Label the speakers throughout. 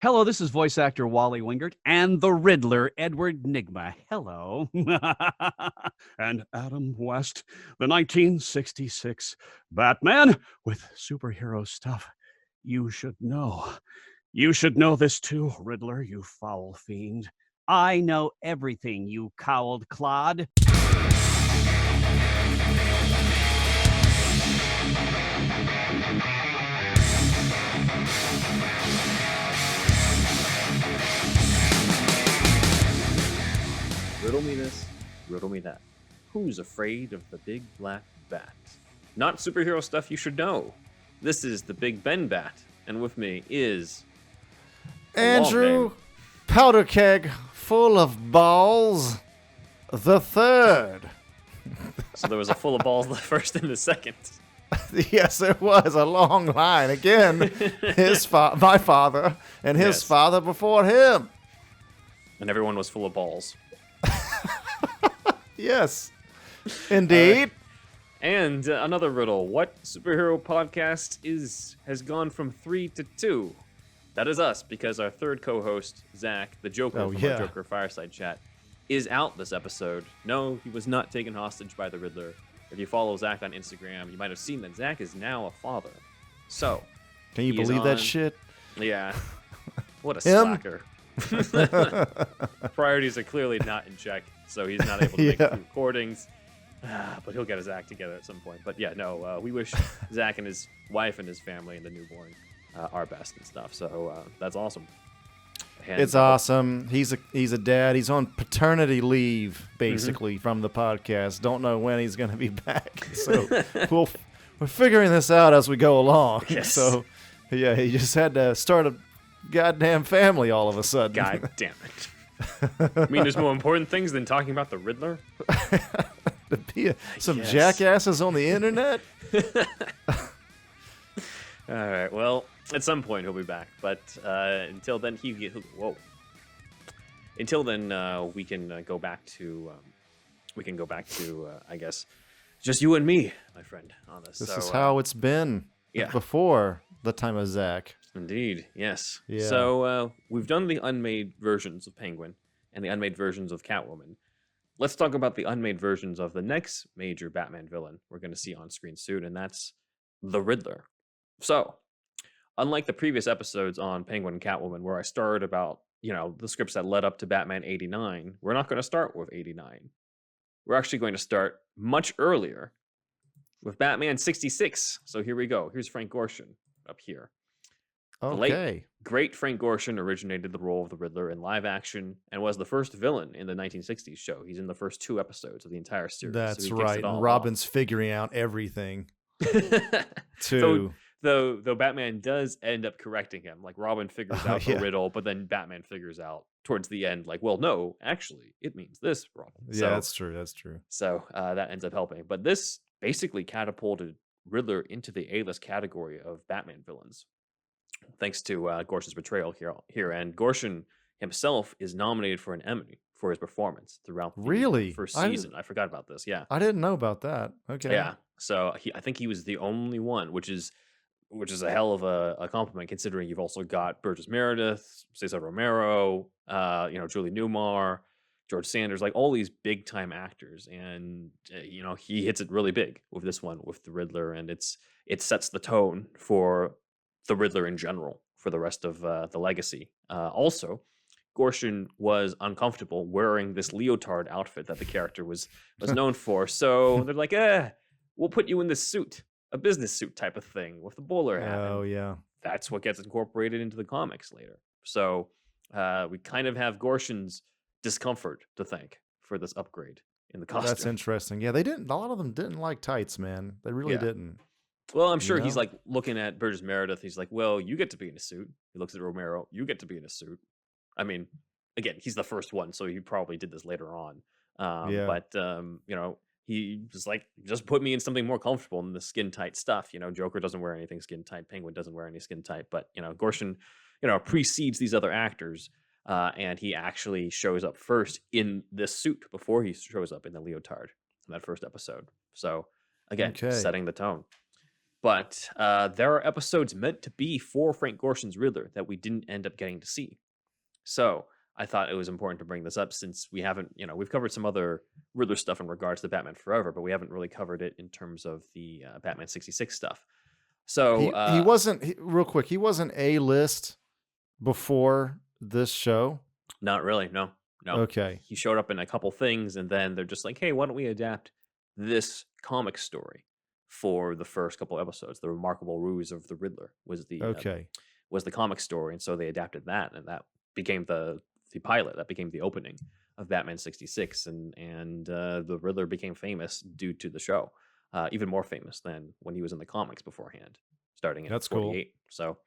Speaker 1: Hello, this is voice actor Wally Wingert and the Riddler, Edward Nigma. Hello. And Adam West, the 1966 Batman with superhero stuff. You should know. You should know this too, Riddler, you foul fiend. I know everything, you cowled clod.
Speaker 2: Riddle me this, riddle me that. Who's afraid of the big black bat? Not superhero stuff you should know. This is the Big Ben Bat, and with me is
Speaker 3: Andrew Powder Keg full of balls the third.
Speaker 2: So there was a full of balls the first and the second.
Speaker 3: Yes, there was a long line. Again, my father and his father before him.
Speaker 2: And everyone was full of balls.
Speaker 3: Yes, indeed.
Speaker 2: And another riddle. What superhero podcast has gone from 3 to 2? That is us, because our third co-host, Zach, the Joker from our Joker Fireside Chat, is out this episode. No, he was not taken hostage by the Riddler. If you follow Zach on Instagram, you might have seen that Zach is now a father. So,
Speaker 3: can you believe that shit?
Speaker 2: Yeah. What a slacker. Priorities are clearly not in check, so he's not able to make recordings. But he'll get his act together at some point. But yeah, no, we wish Zach and his wife and his family and the newborn our best and stuff. So that's awesome. And,
Speaker 3: it's awesome. He's a dad. He's on paternity leave, basically, from the podcast. Don't know when he's going to be back. So we're figuring this out as we go along.
Speaker 2: Yes.
Speaker 3: So yeah, he just had to start a goddamn family all of a sudden.
Speaker 2: God damn it. I mean, there's more important things than talking about the Riddler?
Speaker 3: To be some jackasses on the internet?
Speaker 2: All right, well, at some point he'll be back, but until then Until then, we can go back to I guess just you and me, my friend, on this.
Speaker 3: This is how it's been before the time of Zach.
Speaker 2: Indeed, yes.
Speaker 3: Yeah.
Speaker 2: So we've done the unmade versions of Penguin and the unmade versions of Catwoman. Let's talk about the unmade versions of the next major Batman villain we're going to see on screen soon, and that's the Riddler. So, unlike the previous episodes on Penguin and Catwoman, where I started about, the scripts that led up to Batman 89, we're not going to start with 89. We're actually going to start much earlier with Batman 66. So here we go. Here's Frank Gorshin up here.
Speaker 3: Okay.
Speaker 2: The late, great Frank Gorshin originated the role of the Riddler in live action and was the first villain in the 1960s show. He's in the first 2 episodes of the entire series.
Speaker 3: That's
Speaker 2: so
Speaker 3: right. And Robin's figuring out everything.
Speaker 2: Too. Though Batman does end up correcting him. Like, Robin figures out the riddle, but then Batman figures out towards the end, like, well, no, actually, it means this, Robin.
Speaker 3: Yeah, that's true. That's true.
Speaker 2: So that ends up helping. But this basically catapulted Riddler into the A-list category of Batman villains, thanks to Gorshin's portrayal here. And Gorshin himself is nominated for an Emmy for his performance throughout the first season. I forgot about this. Yeah,
Speaker 3: I didn't know about that. Okay.
Speaker 2: Yeah, so I think he was the only one, which is a hell of a compliment, considering you've also got Burgess Meredith, Cesar Romero, Julie Newmar, George Sanders, like all these big time actors, and he hits it really big with this one with the Riddler, and it sets the tone for the Riddler in general for the rest of the legacy. Also, Gorshin was uncomfortable wearing this leotard outfit that the character was known for, so they're like, we'll put you in this suit, a business suit type of thing with the bowler hat.
Speaker 3: Oh, yeah.
Speaker 2: That's what gets incorporated into the comics later. So we kind of have Gorshin's discomfort to thank for this upgrade in the costume.
Speaker 3: That's interesting. Yeah, a lot of them didn't like tights, man. They really didn't.
Speaker 2: Well, I'm sure he's like looking at Burgess Meredith. He's like, well, you get to be in a suit. He looks at Romero. You get to be in a suit. I mean, again, he's the first one, so he probably did this later on. But he was like, just put me in something more comfortable than the skin tight stuff. Joker doesn't wear anything skin tight. Penguin doesn't wear any skin tight. But, Gorshin, precedes these other actors. And he actually shows up first in this suit before he shows up in the leotard in that first episode. So, again, setting the tone. But there are episodes meant to be for Frank Gorshin's Riddler that we didn't end up getting to see. So I thought it was important to bring this up since we haven't, we've covered some other Riddler stuff in regards to Batman Forever, but we haven't really covered it in terms of the Batman 66 stuff. So
Speaker 3: he wasn't, real quick, he wasn't A-list before this show?
Speaker 2: Not really, no.
Speaker 3: Okay.
Speaker 2: He showed up in a couple things, and then they're just like, hey, why don't we adapt this comic story for the first couple episodes? The Remarkable Ruse of the Riddler was the comic story, and so they adapted that, and that became the pilot. That became the opening of Batman 66, and the Riddler became famous due to the show, even more famous than when he was in the comics beforehand, starting in 48. Cool.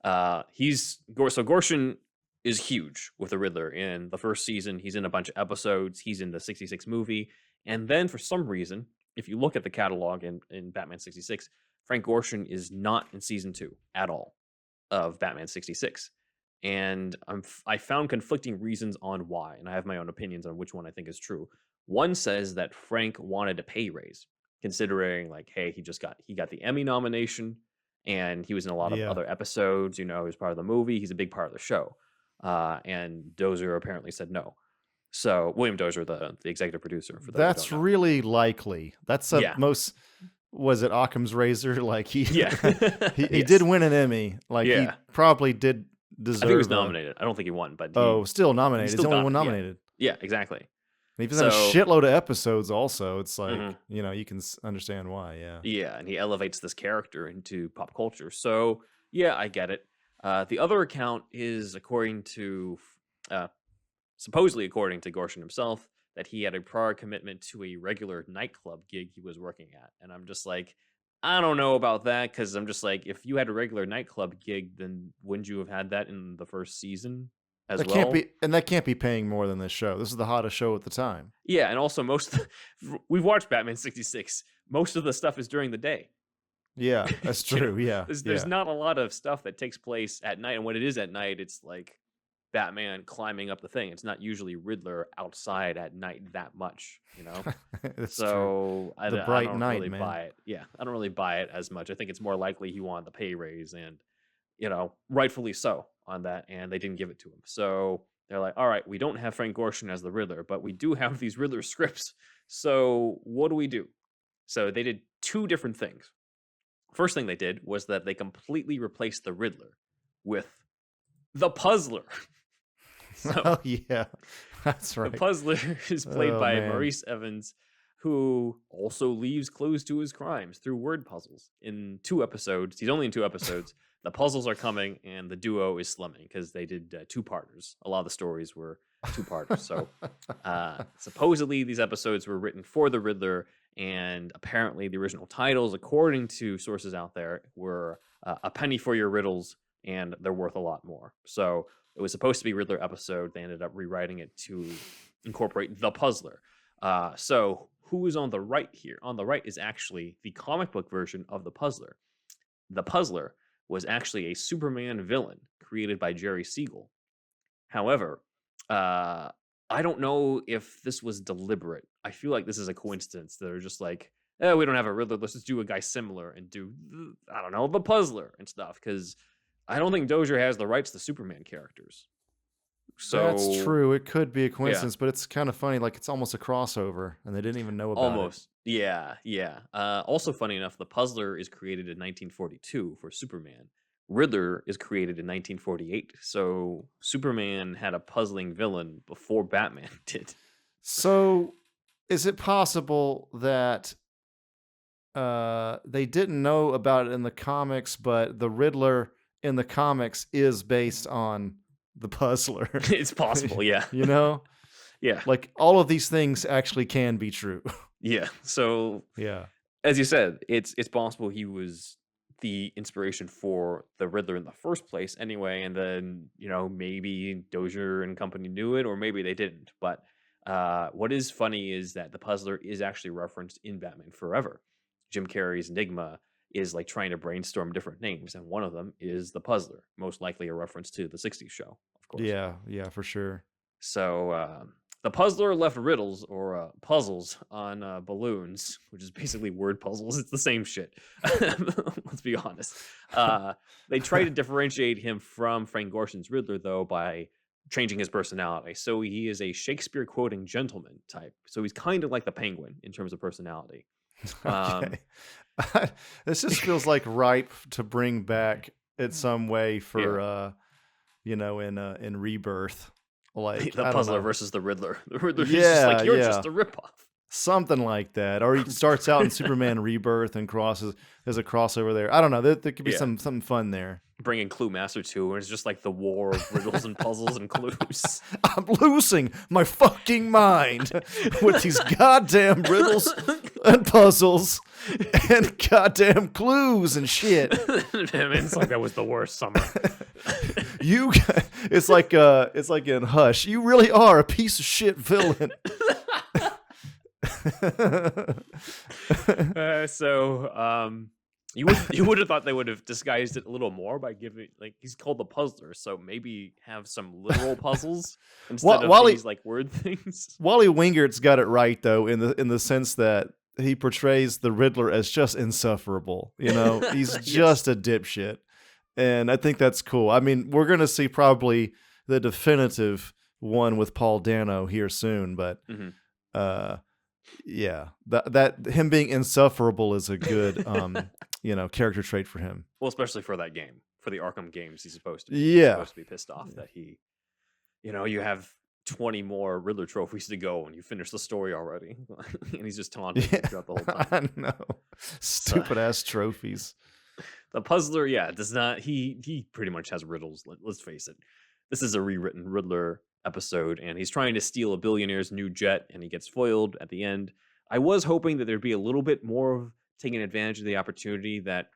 Speaker 2: So Gorshin is huge with the Riddler. In the first season, he's in a bunch of episodes. He's in the 66 movie. And then for some reason, if you look at the catalog in Batman 66, Frank Gorshin is not in season 2 at all of Batman 66. And I found conflicting reasons on why, and I have my own opinions on which one I think is true. One says that Frank wanted a pay raise, considering like, hey, he got the Emmy nomination, and he was in a lot of other episodes. He was part of the movie. He's a big part of the show. And Dozier apparently said no. So William Dozier, the executive producer for
Speaker 3: that's really likely. That's most. Was it Occam's razor? Like he did win an Emmy. Like he probably did deserve.
Speaker 2: I think he was nominated. I don't think he won, but
Speaker 3: still nominated. He's the only one nominated.
Speaker 2: Yeah, exactly.
Speaker 3: And he's in a shitload of episodes. Also, it's like you can understand why.
Speaker 2: Yeah, and he elevates this character into pop culture. So I get it. The other account is supposedly according to Gorshin himself, that he had a prior commitment to a regular nightclub gig he was working at. And I'm just like, I don't know about that, because I'm just like, if you had a regular nightclub gig, then wouldn't you have had that in the first season as well?
Speaker 3: That can't be paying more than this show. This is the hottest show at the time.
Speaker 2: Yeah, and also we've watched Batman 66. Most of the stuff is during the day.
Speaker 3: Yeah, that's true.
Speaker 2: There's not a lot of stuff that takes place at night, and when it is at night, it's like Batman climbing up the thing. It's not usually Riddler outside at night that much, So I don't really buy it. Yeah, I don't really buy it as much. I think it's more likely he wanted the pay raise, and rightfully so on that, and they didn't give it to him. So they're like, all right, we don't have Frank Gorshin as the Riddler, but we do have these Riddler scripts. So what do we do? So they did two different things. First thing they did was that they completely replaced the Riddler with the Puzzler.
Speaker 3: So, that's right.
Speaker 2: The Puzzler is played by Maurice Evans, who also leaves clues to his crimes through word puzzles. In 2 episodes, he's only in 2 episodes. The puzzles are coming, and the duo is slumming because they did 2-parters. A lot of the stories were 2-parters. So supposedly these episodes were written for the Riddler, and apparently the original titles, according to sources out there, were A Penny for Your Riddles, and they're worth a lot more. So it was supposed to be Riddler episode. They ended up rewriting it to incorporate the Puzzler. So who is on the right here? On the right is actually the comic book version of the Puzzler. The Puzzler was actually a Superman villain created by Jerry Siegel. However, I don't know if this was deliberate. I feel like this is a coincidence. They're just like, we don't have a Riddler. Let's just do a guy similar and do, I don't know, the Puzzler and stuff. Because I don't think Dozier has the rights to Superman characters. So
Speaker 3: that's true. It could be a coincidence, but it's kind of funny. Like it's almost a crossover, and they didn't even know about it.
Speaker 2: Yeah. Also, funny enough, the Puzzler is created in 1942 for Superman. Riddler is created in 1948. So Superman had a puzzling villain before Batman did.
Speaker 3: So is it possible that they didn't know about it in the comics, but the Riddler in the comics is based on the Puzzler?
Speaker 2: It's possible, yeah. Yeah.
Speaker 3: Like all of these things actually can be true.
Speaker 2: Yeah. So as you said, it's possible he was the inspiration for the Riddler in the first place anyway, and then maybe Dozier and company knew it, or maybe they didn't. But what is funny is that the Puzzler is actually referenced in Batman Forever. Jim Carrey's Enigma is like trying to brainstorm different names, and one of them is the Puzzler, most likely a reference to the 60s show, of course.
Speaker 3: Yeah, for sure.
Speaker 2: So The puzzler left riddles or puzzles on balloons, which is basically word puzzles. It's the same shit. Let's be honest. They try to differentiate him from Frank Gorshin's Riddler, though, by changing his personality. So he is a Shakespeare quoting gentleman type. So he's kind of like the Penguin in terms of personality.
Speaker 3: Okay. This just feels like ripe to bring back in some way for in Rebirth. Like
Speaker 2: the puzzler versus the Riddler. The Riddler's
Speaker 3: Yeah,
Speaker 2: just like, you're
Speaker 3: yeah.
Speaker 2: just a ripoff.
Speaker 3: Something like that. Or he starts out in Superman Rebirth and there's a crossover there. I don't know. There could be something fun there.
Speaker 2: Bringing Clue Master 2, and it's just like the war of riddles and puzzles and clues.
Speaker 3: I'm losing my fucking mind with these goddamn riddles and puzzles and goddamn clues and shit.
Speaker 2: It's like that was the worst summer.
Speaker 3: It's like in Hush. You really are a piece of shit villain.
Speaker 2: You would have thought they would have disguised it a little more by giving, like, he's called the puzzler, so maybe have some literal puzzles instead of these like word things.
Speaker 3: Wally Wingert's got it right though, in the sense that he portrays the Riddler as just insufferable. You know, he's just a dipshit, and I think that's cool. I mean, we're gonna see probably the definitive one with Paul Dano here soon, but yeah, that him being insufferable is a good character trait for him.
Speaker 2: Well, especially for that game, for the Arkham games, he's supposed to be pissed off that he, you have 20 more Riddler trophies to go and you finish the story already, and he's just taunting you throughout the whole time.
Speaker 3: I know, stupid ass trophies.
Speaker 2: The puzzler, does not. He pretty much has riddles. Let's face it. This is a rewritten Riddler episode, and he's trying to steal a billionaire's new jet, and he gets foiled at the end. I was hoping that there'd be a little bit more of taking advantage of the opportunity that,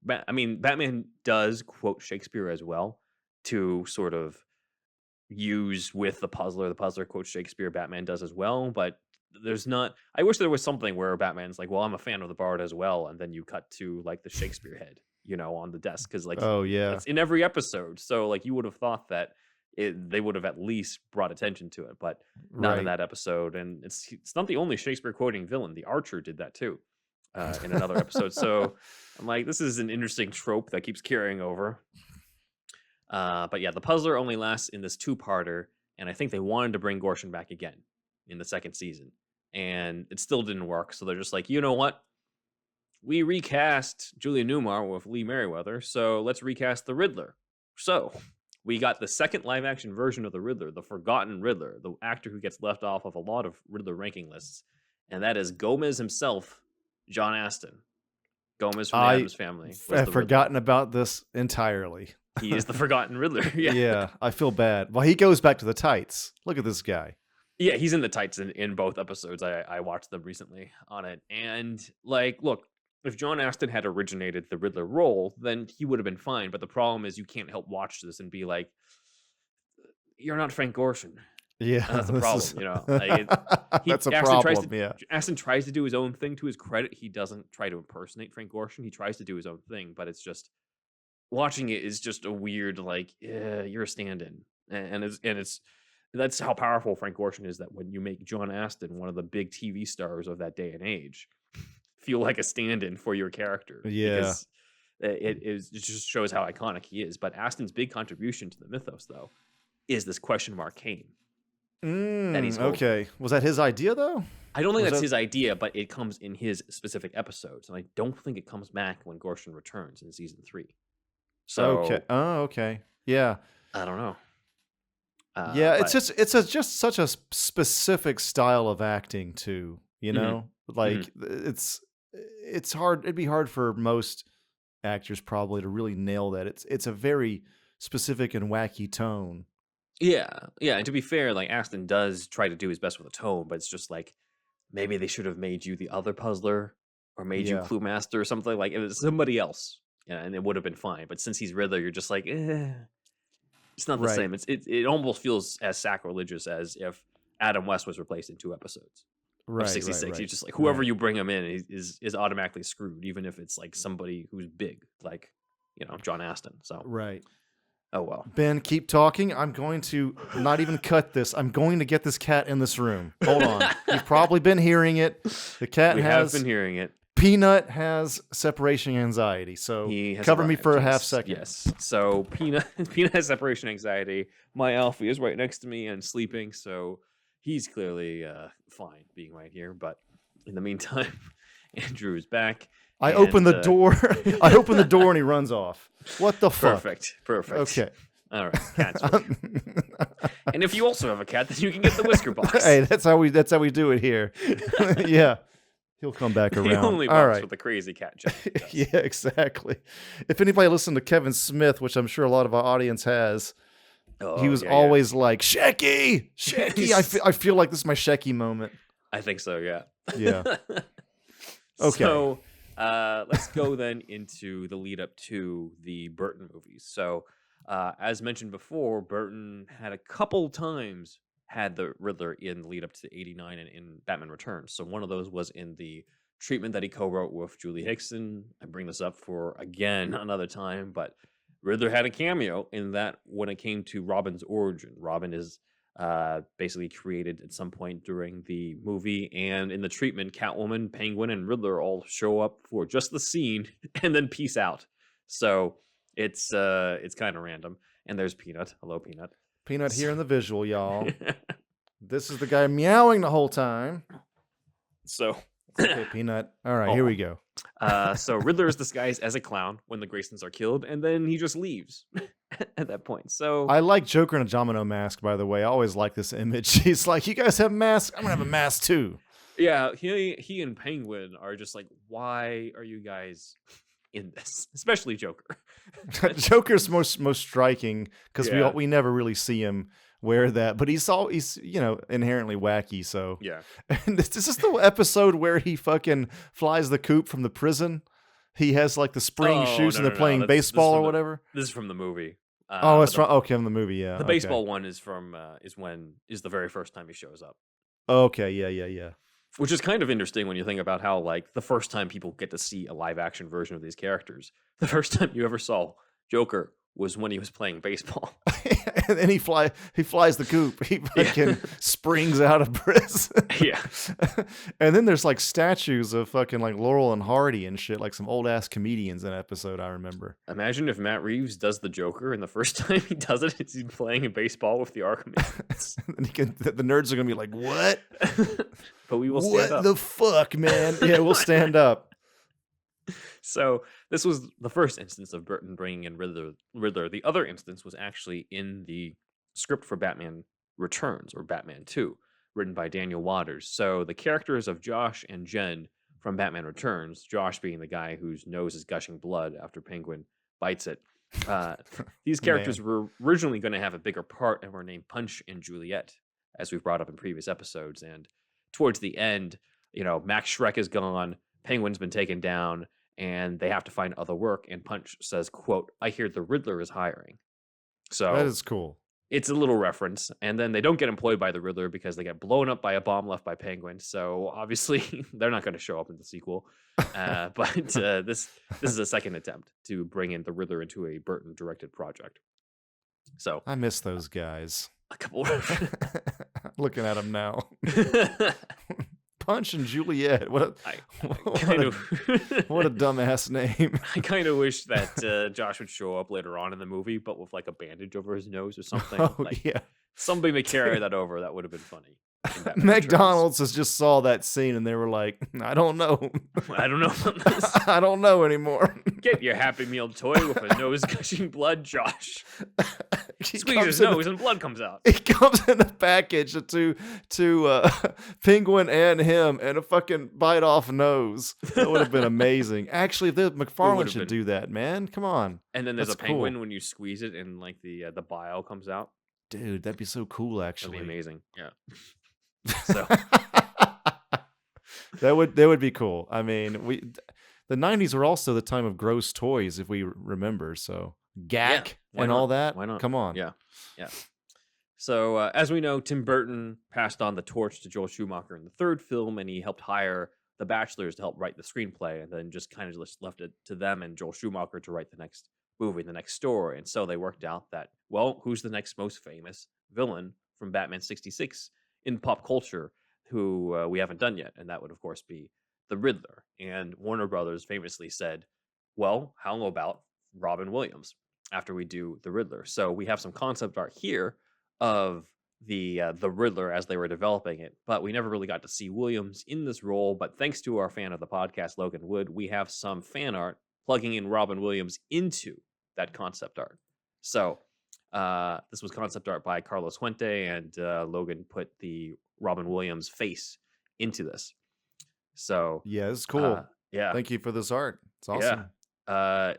Speaker 2: Batman does quote Shakespeare as well to sort of use with the puzzler. The puzzler quotes Shakespeare, Batman does as well, but there's not. I wish there was something where Batman's like, well, I'm a fan of the Bard as well, and then you cut to like the Shakespeare head, on the desk, because like, it's in every episode. So like, you would have thought that they would have at least brought attention to it, but not in that episode. And it's not the only Shakespeare quoting villain. The Archer did that too in another episode. So I'm like, this is an interesting trope that keeps carrying over. But yeah, the puzzler only lasts in this 2-parter, and I think they wanted to bring Gorshin back again in the second season, and it still didn't work. So they're just like, you know what? We recast Julia Newmar with Lee Merriweather, so let's recast the Riddler. So we got the second live-action version of the Riddler, the Forgotten Riddler, the actor who gets left off of a lot of Riddler ranking lists, and that is Gomez himself, John Astin. Gomez from the Addams Family.
Speaker 3: I've forgotten about this entirely.
Speaker 2: He is the Forgotten Riddler.
Speaker 3: Yeah, I feel bad. Well, he goes back to the tights. Look at this guy.
Speaker 2: Yeah, he's in the tights in both episodes. I watched them recently on it. And, like, look, if John Astin had originated the Riddler role, then he would have been fine. But the problem is you can't help watch this and be like, you're not Frank Gorshin.
Speaker 3: Yeah,
Speaker 2: and that's the problem, Like
Speaker 3: that's a problem,
Speaker 2: Astin tries to do his own thing. To his credit, he doesn't try to impersonate Frank Gorshin. He tries to do his own thing, but it's just... watching it is just a weird, like, you're a stand-in. And it's that's how powerful Frank Gorshin is, that when you make John Astin one of the big TV stars of that day and age, feel like a stand-in for your character.
Speaker 3: Yeah.
Speaker 2: Because it just shows how iconic he is. But Astin's big contribution to the mythos, though, is this question mark Kane. That he's
Speaker 3: okay. Was that his idea, though?
Speaker 2: I don't think that's his idea, but it comes in his specific episodes. And I don't think it comes back when Gorshin returns in season 3. So
Speaker 3: okay. Oh, okay. Yeah.
Speaker 2: I don't know.
Speaker 3: It's just such a specific style of acting too. Like it's hard. It'd be hard for most actors probably to really nail that. It's a very specific and wacky tone.
Speaker 2: Yeah. And to be fair, like, Astin does try to do his best with a tone, but it's just like, maybe they should have made you the other puzzler or made you Clue Master or something. Like, it was somebody else. Yeah, and it would have been fine. But since he's Riddler, you're just like, it's not the same. It almost feels as sacrilegious as if Adam West was replaced in 2 episodes. Of 66. Right. You're just like, whoever you bring him in is automatically screwed, even if it's like somebody who's big, like, John Astin. So
Speaker 3: right.
Speaker 2: Oh, well.
Speaker 3: Ben, keep talking. I'm going to not even cut this. I'm going to get this cat in this room. Hold on. You've probably been hearing it. The cat
Speaker 2: We
Speaker 3: has...
Speaker 2: have been hearing it.
Speaker 3: Peanut has separation anxiety, so cover me for a half second.
Speaker 2: Yes. So Peanut has separation anxiety. My Alfie is right next to me and sleeping, so he's clearly fine being right here. But in the meantime, Andrew is back.
Speaker 3: I open the door. I open the door and he runs off. What the fuck?
Speaker 2: Perfect.
Speaker 3: Okay.
Speaker 2: All right. Cat's and if you also have a cat, then you can get the whisker box.
Speaker 3: Hey, that's how we do it here. Yeah. He'll come back around.
Speaker 2: He only barks with the crazy cat joke.
Speaker 3: Yeah, exactly. If anybody listened to Kevin Smith, which I'm sure a lot of our audience has, he was always like, Shecky! I feel like this is my Shecky moment.
Speaker 2: I think so, yeah.
Speaker 3: Yeah. Okay.
Speaker 2: So let's go then into the lead up to the Burton movies. So as mentioned before, Burton had a couple times had the Riddler in the lead up to 89 and in Batman Returns. So one of those was in the treatment that he co-wrote with Julie Hickson. I bring this up for, again, another time, but Riddler had a cameo in that when it came to Robin's origin. Robin is basically created at some point during the movie, and in the treatment, Catwoman, Penguin, and Riddler all show up for just the scene and then peace out. So it's kind of random. And there's Peanut. Hello, Peanut.
Speaker 3: Peanut here in the visual, y'all. This is the guy meowing the whole time.
Speaker 2: So,
Speaker 3: okay, Peanut. All right, here we go.
Speaker 2: So Riddler is disguised as a clown when the Graysons are killed, and then he just leaves at that point. So
Speaker 3: I like Joker in a domino mask, by the way. I always like this image. He's like, you guys have masks? I'm going to have a mask too.
Speaker 2: Yeah, he and Penguin are just like, why are you guys in this? Especially Joker.
Speaker 3: Joker's most striking because we never really see him wear that, but he's inherently wacky. So
Speaker 2: yeah.
Speaker 3: And is this the episode where he fucking flies the coop from the prison? He has like the spring shoes and they're playing baseball or whatever.
Speaker 2: This is from the movie.
Speaker 3: It's from the movie. Yeah,
Speaker 2: the baseball one is from is the very first time he shows up.
Speaker 3: Okay, yeah.
Speaker 2: Which is kind of interesting when you think about how, like, the first time people get to see a live-action version of these characters, the first time you ever saw Joker was when he was playing baseball.
Speaker 3: And then he flies the coop. He fucking springs out of prison.
Speaker 2: Yeah.
Speaker 3: And then there's, like, statues of fucking, like, Laurel and Hardy and shit, like some old-ass comedians in an episode, I remember.
Speaker 2: Imagine if Matt Reeves does the Joker, and the first time he does it, he's playing in baseball with the Arkhamverse.
Speaker 3: And the nerds are going to be like, what?
Speaker 2: But we will stand up.
Speaker 3: What the fuck, man? Yeah, we'll stand up.
Speaker 2: So this was the first instance of Burton bringing in Riddler. The other instance was actually in the script for Batman Returns, or Batman 2, written by Daniel Waters. So the characters of Josh and Jen from Batman Returns, Josh being the guy whose nose is gushing blood after Penguin bites it, these characters were originally going to have a bigger part and were named Punch and Juliet, as we've brought up in previous episodes. And towards the end, Max Schreck is gone, Penguin's been taken down, and they have to find other work. And Punch says, quote, I hear the Riddler is hiring. So
Speaker 3: that is cool.
Speaker 2: It's a little reference. And then they don't get employed by the Riddler because they get blown up by a bomb left by Penguin. So obviously they're not going to show up in the sequel. But this is a second attempt to bring in the Riddler into a Burton directed project. So
Speaker 3: I miss those guys.
Speaker 2: A couple.
Speaker 3: Looking at them now. Punch and Juliet. What a dumbass name.
Speaker 2: I kind of wish that Josh would show up later on in the movie, but with like a bandage over his nose or something. Something to carry that over. That would have been funny.
Speaker 3: McDonald's has just saw that scene and they were like, I don't know.
Speaker 2: I don't know about this.
Speaker 3: I don't know anymore.
Speaker 2: Get your Happy Meal toy with a nose gushing blood, Josh. Squeeze his nose and blood comes out.
Speaker 3: It comes in a package to Penguin and him and a fucking bite off nose. That would have been amazing. Actually, McFarlane should do that, man. Come on.
Speaker 2: And then there's a penguin when you squeeze it and like the bile comes out.
Speaker 3: Dude, that'd be so cool, actually.
Speaker 2: That'd be amazing. Yeah. So
Speaker 3: that would be cool. I mean, the 90s were also the time of gross toys, if we remember. So Gak and all that.
Speaker 2: Why not?
Speaker 3: Come on.
Speaker 2: Yeah. So as we know, Tim Burton passed on the torch to Joel Schumacher in the third film, and he helped hire the Bachelors to help write the screenplay, and then just kind of left it to them and Joel Schumacher to write the next movie, the next story. And so they worked out that, well, who's the next most famous villain from Batman 66 in pop culture who we haven't done yet? And that would, of course, be the Riddler. And Warner Brothers famously said, well, how about Robin Williams after we do the Riddler? So we have some concept art here of the Riddler as they were developing it, but we never really got to see Williams in this role. But thanks to our fan of the podcast, Logan Wood, we have some fan art plugging in Robin Williams into that concept art. So this was concept art by Carlos Fuente, and Logan put the Robin Williams face into this. So
Speaker 3: yeah, it's cool.
Speaker 2: Yeah,
Speaker 3: thank you for this art. It's awesome.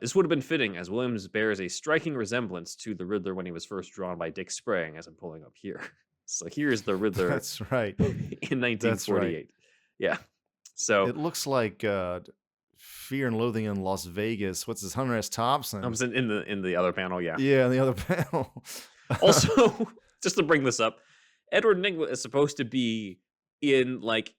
Speaker 2: This would have been fitting, as Williams bears a striking resemblance to the Riddler when he was first drawn by Dick Sprang, as I'm pulling up here. So here's the Riddler.
Speaker 3: That's right.
Speaker 2: In 1948.
Speaker 3: That's right.
Speaker 2: Yeah. So
Speaker 3: it looks like Fear and Loathing in Las Vegas. What's this? Hunter S. Thompson.
Speaker 2: I was in the other panel. Yeah.
Speaker 3: Yeah, in the other panel.
Speaker 2: Also, just to bring this up, Edward Nygma is supposed to be in like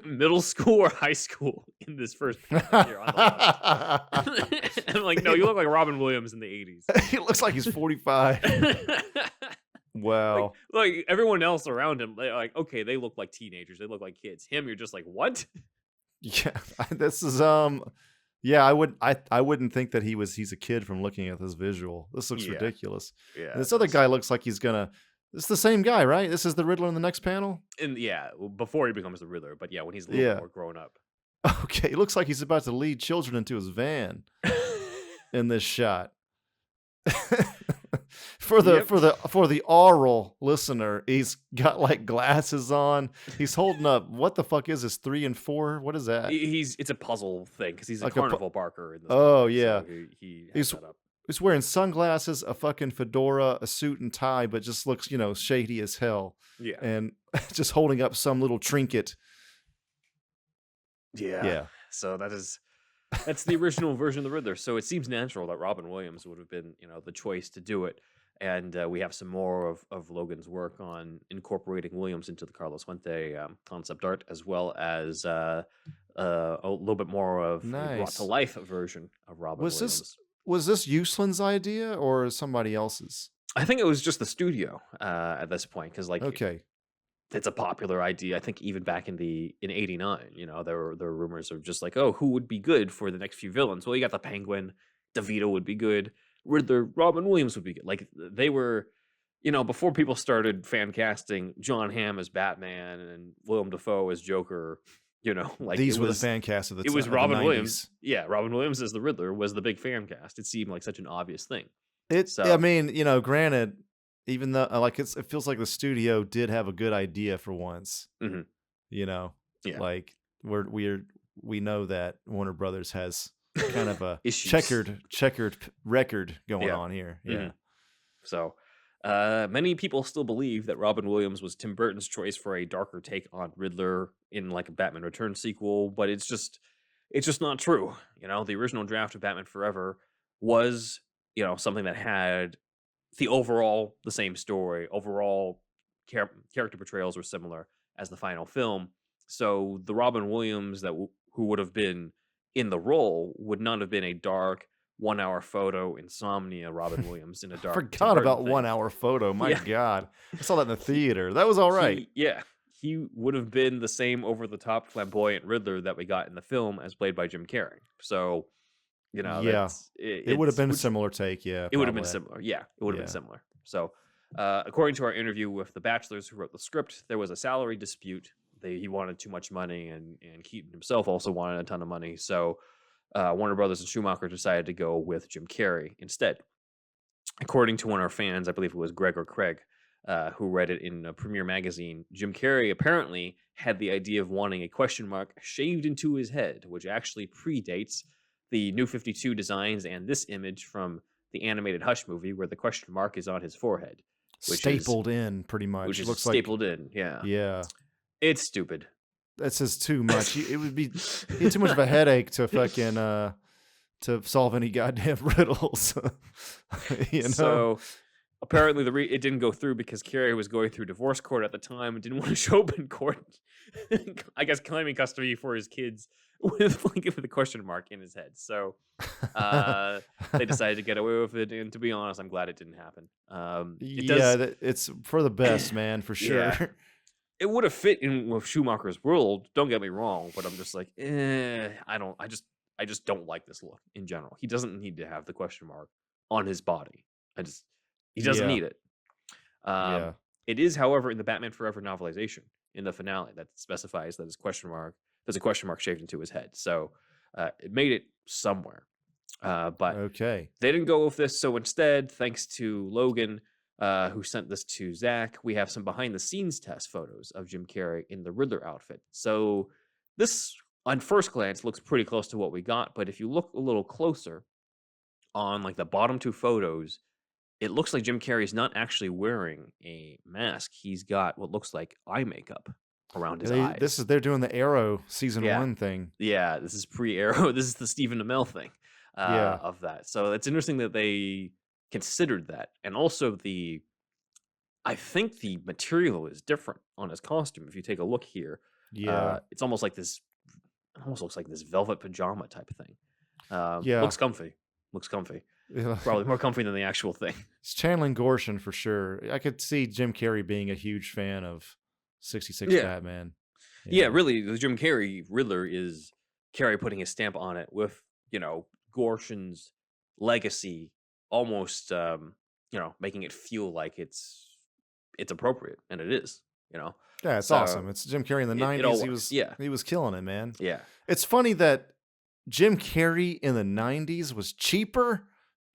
Speaker 2: middle school or high school in this first panel here on the left. I'm like, no, you look like Robin Williams in the 80s.
Speaker 3: He looks like he's 45. Wow.
Speaker 2: Like everyone else around him, like, okay, they look like teenagers. They look like kids. Him, you're just like, what?
Speaker 3: Yeah, this is yeah, I wouldn't think that he's a kid from looking at this visual. This looks ridiculous.
Speaker 2: Yeah.
Speaker 3: And this other guy looks like he's gonna. It's the same guy, right? This is the Riddler in the next panel.
Speaker 2: And before he becomes the Riddler, but yeah, when he's a little more grown up.
Speaker 3: Okay, it looks like he's about to lead children into his van in this shot. For the oral listener, he's got like glasses on. He's holding up. What the fuck is this? 3 and 4? What is that?
Speaker 2: It's a puzzle thing because he's like a carnival barker. In this
Speaker 3: yeah.
Speaker 2: So he has that up.
Speaker 3: He's wearing sunglasses, a fucking fedora, a suit and tie, but just looks, shady as hell.
Speaker 2: Yeah.
Speaker 3: And just holding up some little trinket.
Speaker 2: Yeah. Yeah. So that's the original version of the Riddler. So it seems natural that Robin Williams would have been, the choice to do it. And we have some more of Logan's work on incorporating Williams into the Carlos Fuente concept art, as well as a little bit more of a brought to life version of Robin Williams.
Speaker 3: Was this Uslan's idea or somebody else's?
Speaker 2: I think it was just the studio at this point, because it's a popular idea. I think even back in '89, there were rumors of just like, oh, who would be good for the next few villains? Well, you got the Penguin, DeVito would be good, Riddler, Robin Williams would be good. Like they were, before people started fan casting John Hamm as Batman and Willem Dafoe as Joker. Like
Speaker 3: these were the fan cast of the.
Speaker 2: It was Robin Williams. Yeah, Robin Williams as the Riddler was the big fan cast. It seemed like such an obvious thing.
Speaker 3: I mean, granted, even though it feels like the studio did have a good idea for once.
Speaker 2: Mm-hmm.
Speaker 3: Like we know that Warner Brothers has kind of a checkered record going on here. Yeah.
Speaker 2: Mm-hmm. So. Many people still believe that Robin Williams was Tim Burton's choice for a darker take on Riddler in like a Batman Returns sequel, but it's just not true. The original draft of Batman Forever was, something that had the same story, overall character portrayals were similar as the final film. So the Robin Williams who would have been in the role would not have been a dark 1 hour photo insomnia Robin Williams in a dark.
Speaker 3: I forgot about 1 hour photo. My God. I saw that in the theater. That was all right.
Speaker 2: He would have been the same over the top flamboyant Riddler that we got in the film as played by Jim Carrey. So,
Speaker 3: it would have been a similar take. Yeah.
Speaker 2: It would have been similar. Yeah. It would have been similar. So, according to our interview with the Bachelors who wrote the script, there was a salary dispute. He wanted too much money and Keaton himself also wanted a ton of money. So, Warner Brothers and Schumacher decided to go with Jim Carrey instead. According to one of our fans, I believe it was Greg or Craig, who read it in a Premiere magazine, Jim Carrey apparently had the idea of wanting a question mark shaved into his head, which actually predates the New 52 designs and this image from the animated Hush movie where the question mark is on his forehead.
Speaker 3: Stapled in, pretty much.
Speaker 2: Which is stapled in, yeah.
Speaker 3: Yeah.
Speaker 2: It's stupid.
Speaker 3: That says too much. It would be too much of a headache to fucking to solve any goddamn riddles.
Speaker 2: So apparently it didn't go through because Carrey was going through divorce court at the time and didn't want to show up in court. I guess claiming custody for his kids with the question mark in his head. So they decided to get away with it, and to be honest, I'm glad it didn't happen.
Speaker 3: It's for the best, man, for sure.
Speaker 2: Yeah. It would have fit in with Schumacher's world. Don't get me wrong, but I'm just like, I just don't like this look in general. He doesn't need to have the question mark on his body. He doesn't need it. It is, however, in the Batman Forever novelization in the finale that specifies that there's a question mark shaved into his head. So it made it somewhere. But
Speaker 3: okay,
Speaker 2: they didn't go with this. So instead, thanks to Logan, who sent this to Zach, we have some behind the scenes test photos of Jim Carrey in the Riddler outfit. So this, on first glance, looks pretty close to what we got. But if you look a little closer on like the bottom two photos, it looks like Jim Carrey's not actually wearing a mask. He's got what looks like eye makeup around his eyes.
Speaker 3: They're doing the Arrow season 1 thing.
Speaker 2: Yeah, this is pre-Arrow. This is the Stephen Amell thing of that. So it's interesting that they considered that. And also I think the material is different on his costume. If you take a look here, it's almost like this. It almost looks like this velvet pajama type of thing. Looks comfy. Yeah. Probably more comfy than the actual thing.
Speaker 3: It's channeling Gorshin for sure. I could see Jim Carrey being a huge fan of 66 Batman.
Speaker 2: Yeah, really, the Jim Carrey Riddler is Carrey putting his stamp on it with, Gorshin's legacy almost, making it feel like it's appropriate, and it is,
Speaker 3: Yeah, it's awesome. It's Jim Carrey in the 90s. He was killing it, man.
Speaker 2: Yeah.
Speaker 3: It's funny that Jim Carrey in the 90s was cheaper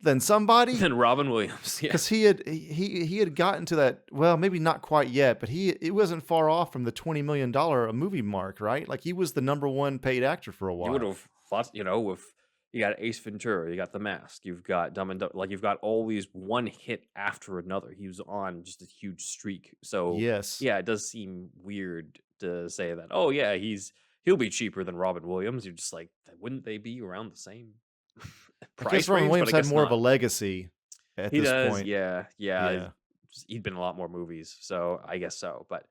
Speaker 3: than somebody
Speaker 2: Robin Williams,
Speaker 3: because he had gotten to that, well, maybe not quite yet, but it wasn't far off from the $20 million a movie mark, right? Like he was the number one paid actor for a while.
Speaker 2: You would have thought, with you got Ace Ventura, you got The Mask, you've got Dumb and Dumber, like you've got all these one hit after another. He was on just a huge streak. So
Speaker 3: yes,
Speaker 2: it does seem weird to say that. Oh yeah, he'll be cheaper than Robin Williams. You're just like, wouldn't they be around the same price
Speaker 3: I guess Robin
Speaker 2: range?
Speaker 3: Williams had more
Speaker 2: not.
Speaker 3: of a legacy at this point.
Speaker 2: Yeah. He'd been in a lot more movies, so I guess so. But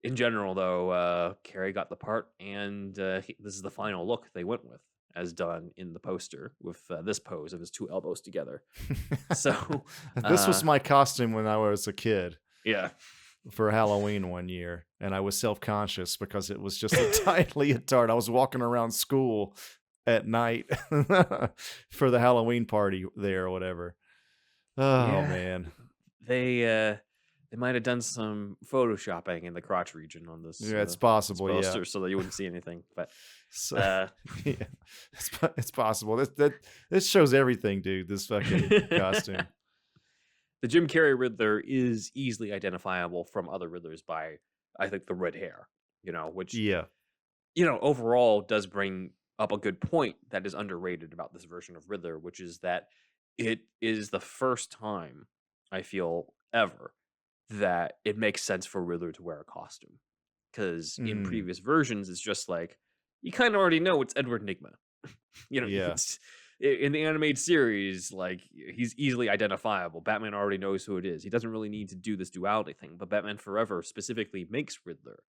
Speaker 2: in general, though, Carrey got the part, and this is the final look they went with, as done in the poster with this pose of his two elbows together. So
Speaker 3: this was my costume when I was a kid.
Speaker 2: Yeah.
Speaker 3: For Halloween one year, and I was self-conscious because it was just a tight leotard. I was walking around school at night for the Halloween party there or whatever. Oh man.
Speaker 2: They might have done some photoshopping in the crotch region on this.
Speaker 3: Yeah, it's possible.
Speaker 2: Poster, so that you wouldn't see anything. But
Speaker 3: it's possible. This shows everything, dude. This fucking costume.
Speaker 2: The Jim Carrey Riddler is easily identifiable from other Riddlers by, I think, the red hair, which, overall does bring up a good point that is underrated about this version of Riddler, which is that it is the first time, I feel, ever, that it makes sense for Riddler to wear a costume. Because in previous versions, it's just like, you kind of already know it's Edward Nygma. In the animated series, like, he's easily identifiable. Batman already knows who it is. He doesn't really need to do this duality thing, but Batman Forever specifically makes Riddler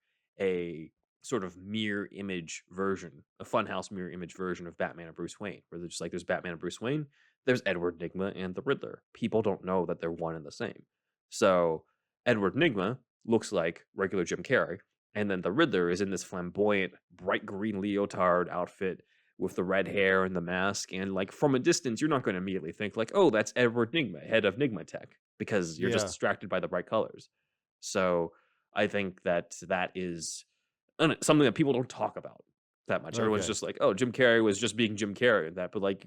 Speaker 2: a sort of mirror image version, a funhouse mirror image version of Batman and Bruce Wayne, where they're just like, there's Batman and Bruce Wayne, there's Edward Nygma and the Riddler. People don't know that they're one and the same. So Edward Nygma looks like regular Jim Carrey, and then the Riddler is in this flamboyant, bright green leotard outfit with the red hair and the mask, and like from a distance, you're not going to immediately think like, oh, that's Edward Nygma, head of Nygma Tech, because you're just distracted by the bright colors. So I think that is something that people don't talk about that much. Everyone's just like, oh, Jim Carrey was just being Jim Carrey and that, but like,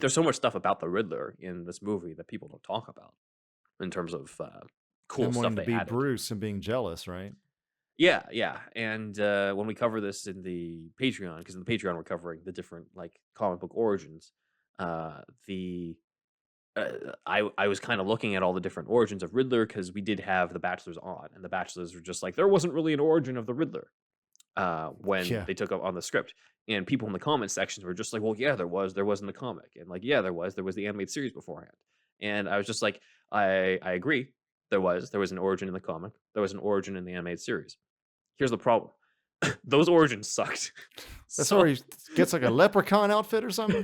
Speaker 2: there's so much stuff about the Riddler in this movie that people don't talk about in terms of cool stuff they added.
Speaker 3: Bruce and being jealous, right?
Speaker 2: Yeah. And when we cover this in the Patreon, because in the Patreon we're covering the different like comic book origins, I was kind of looking at all the different origins of Riddler because we did have the Bachelors on, and the Bachelors were just like, there wasn't really an origin of the Riddler when they took up on the script. And people in the comment sections were just like, well, yeah, there was in the comic. And like, yeah, there was the animated series beforehand. And I was just like, I agree. There was an origin in the comic. There was an origin in the animated series. Here's the problem. Those origins sucked.
Speaker 3: That's where he gets like a leprechaun outfit or something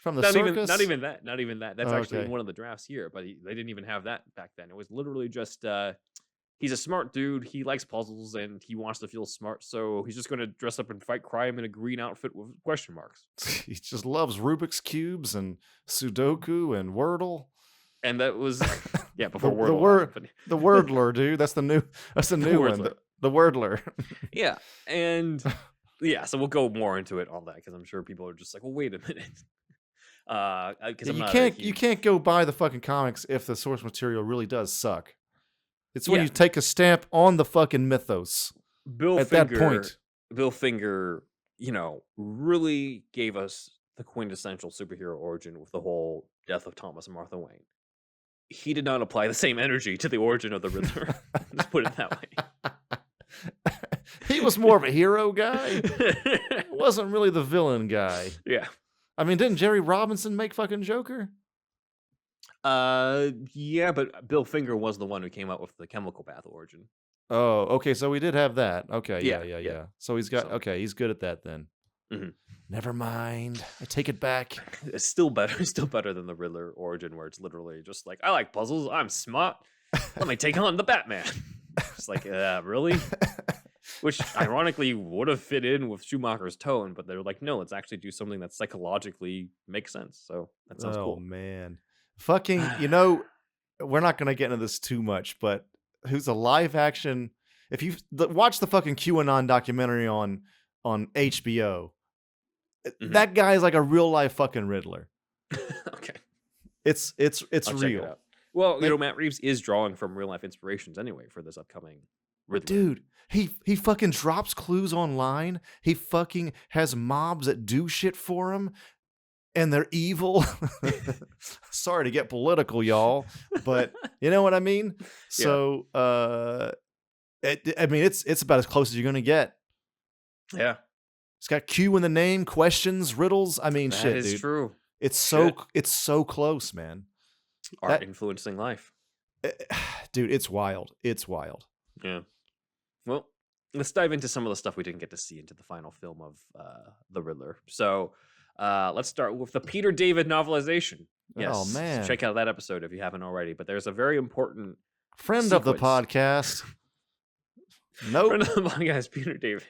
Speaker 3: from the circus.
Speaker 2: Not even that. That's actually in one of the drafts here, but they didn't even have that back then. It was literally just he's a smart dude. He likes puzzles and he wants to feel smart, so he's just going to dress up and fight crime in a green outfit with question marks.
Speaker 3: He just loves Rubik's cubes and Sudoku and Wordle.
Speaker 2: And that was before Wordle.
Speaker 3: The Wordler, dude. That's the new one. The Wordler.
Speaker 2: Yeah, and so we'll go more into it on that because I'm sure people are just like, well, wait a minute. Because
Speaker 3: you can't go buy the fucking comics if the source material really does suck. It's when you take a stamp on the fucking mythos. That point,
Speaker 2: Bill Finger, really gave us the quintessential superhero origin with the whole death of Thomas and Martha Wayne. He did not apply the same energy to the origin of the Riddler. Let's put it that way.
Speaker 3: He was more of a hero guy. Wasn't really the villain guy.
Speaker 2: Yeah.
Speaker 3: I mean, didn't Jerry Robinson make fucking Joker?
Speaker 2: Yeah, but Bill Finger was the one who came up with the chemical bath origin.
Speaker 3: Oh, okay. So we did have that. Okay. Yeah. So he's got. Okay, he's good at that then.
Speaker 2: Mm-hmm.
Speaker 3: Never mind. I take it back.
Speaker 2: It's still better. It's still better than the Riddler origin, where it's literally just like, I like puzzles. I'm smart. Let me take on the Batman. It's like, really? Which ironically would have fit in with Schumacher's tone, but they're like, no, let's actually do something that psychologically makes sense. So that sounds cool.
Speaker 3: Oh man, fucking. We're not gonna get into this too much, but who's a live action? If you watch the fucking QAnon documentary on HBO, that guy is like a real life fucking Riddler.
Speaker 2: Okay,
Speaker 3: it's
Speaker 2: I'll
Speaker 3: real.
Speaker 2: Check it out. Well, Matt Reeves is drawing from real life inspirations anyway for this upcoming Riddler.
Speaker 3: Dude, he fucking drops clues online. He fucking has mobs that do shit for him, and they're evil. Sorry to get political, y'all, but you know what I mean. So, it's about as close as you're gonna get.
Speaker 2: Yeah,
Speaker 3: it's got Q in the name, questions, riddles. I mean,
Speaker 2: that is
Speaker 3: dude.
Speaker 2: True.
Speaker 3: It's so close, man.
Speaker 2: Art influencing life.
Speaker 3: Dude, it's wild. It's wild.
Speaker 2: Yeah. Well, let's dive into some of the stuff we didn't get to see into the final film of the Riddler. So let's start with the Peter David novelization. Yes.
Speaker 3: Oh, man.
Speaker 2: Check out that episode if you haven't already. But there's a very important
Speaker 3: friend of the podcast. Nope.
Speaker 2: Friend of the podcast, Peter David.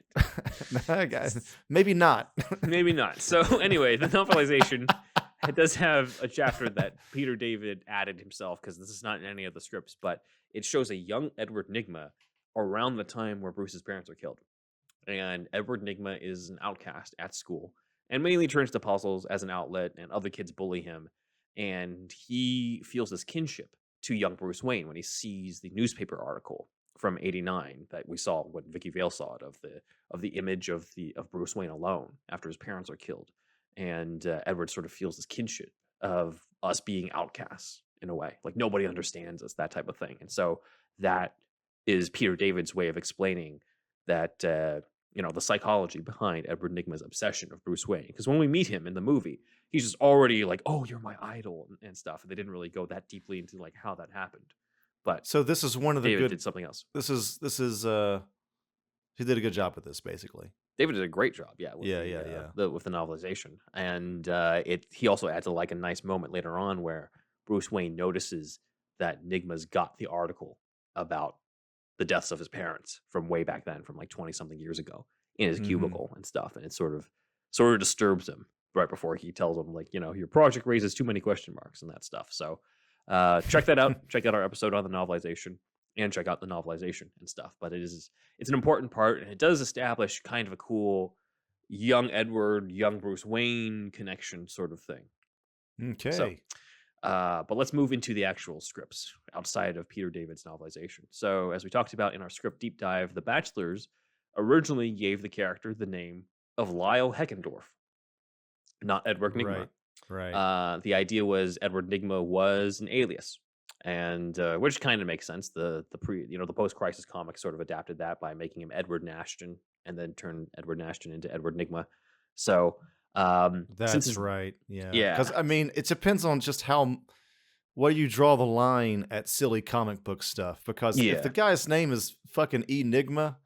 Speaker 3: Guys, maybe not.
Speaker 2: Maybe not. So anyway, the novelization... It does have a chapter that Peter David added himself because this is not in any of the scripts, but it shows a young Edward Nygma around the time where Bruce's parents are killed. And Edward Nygma is an outcast at school and mainly turns to puzzles as an outlet, and other kids bully him. And he feels this kinship to young Bruce Wayne when he sees the newspaper article from '89 that we saw when Vicky Vale saw it of the image of Bruce Wayne alone after his parents are killed. And Edward sort of feels this kinship of us being outcasts in a way, like nobody understands us, that type of thing. And so that is Peter David's way of explaining that, the psychology behind Edward Nygma's obsession of Bruce Wayne. Because when we meet him in the movie, he's just already like, oh, you're my idol and stuff. And they didn't really go that deeply into like how that happened. But
Speaker 3: so this is one of the
Speaker 2: David did something else.
Speaker 3: This is he did a good job with this, basically.
Speaker 2: David did a great job, with the novelization, and he also adds a nice moment later on where Bruce Wayne notices that Nygma's got the article about the deaths of his parents from way back then, from like 20-something years ago, in his cubicle and stuff, and it sort of disturbs him right before he tells him like, your project raises too many question marks and that stuff. So check that out. Check out our episode on the novelization. And check out the novelization and stuff. But it's an important part, and it does establish kind of a cool young Edward, young Bruce Wayne connection sort of thing.
Speaker 3: Okay.
Speaker 2: So, but let's move into the actual scripts outside of Peter David's novelization. So as we talked about in our script deep dive, the Bachelors originally gave the character the name of Lyle Heckendorf, not Edward Nygma.
Speaker 3: Right.
Speaker 2: The idea was Edward Nygma was an alias. And which kind of makes sense. The post-crisis comics sort of adapted that by making him Edward Nashton and then turned Edward Nashton into Edward Nygma. So
Speaker 3: that's right. Yeah. Because I mean, it depends on just how where you draw the line at silly comic book stuff. Because if the guy's name is fucking Enigma,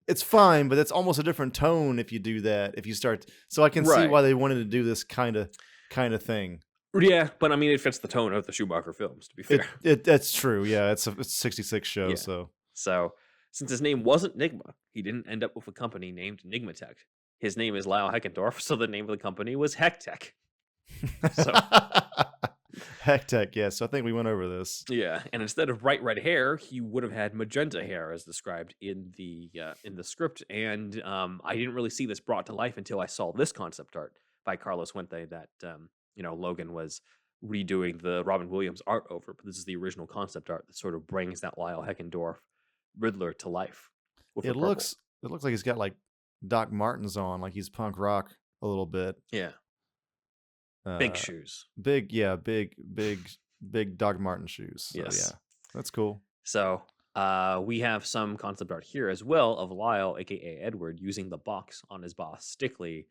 Speaker 3: it's fine, but it's almost a different tone if you do that. If you start, so I can see why they wanted to do this kind of thing.
Speaker 2: Yeah, but I mean, it fits the tone of the Schumacher films, to be fair.
Speaker 3: That's true. Yeah, it's a 66 show,
Speaker 2: So since his name wasn't Nigma, he didn't end up with a company named Nigmatech. His name is Lyle Heckendorf, so the name of the company was Hecktech. So
Speaker 3: Hecktech, yes. I think we went over this.
Speaker 2: Yeah, and instead of bright red hair, he would have had magenta hair, as described in the script. And I didn't really see this brought to life until I saw this concept art by Carlos Fuente that Logan was redoing the Robin Williams art over. But this is the original concept art that sort of brings that Lyle Heckendorf Riddler to life.
Speaker 3: It looks like he's got like Doc Martens on, like he's punk rock a little bit.
Speaker 2: Yeah. Big shoes.
Speaker 3: Big Doc Marten shoes. So,
Speaker 2: yes.
Speaker 3: Yeah. That's cool.
Speaker 2: So we have some concept art here as well of Lyle, aka Edward, using the box on his boss, Stickley.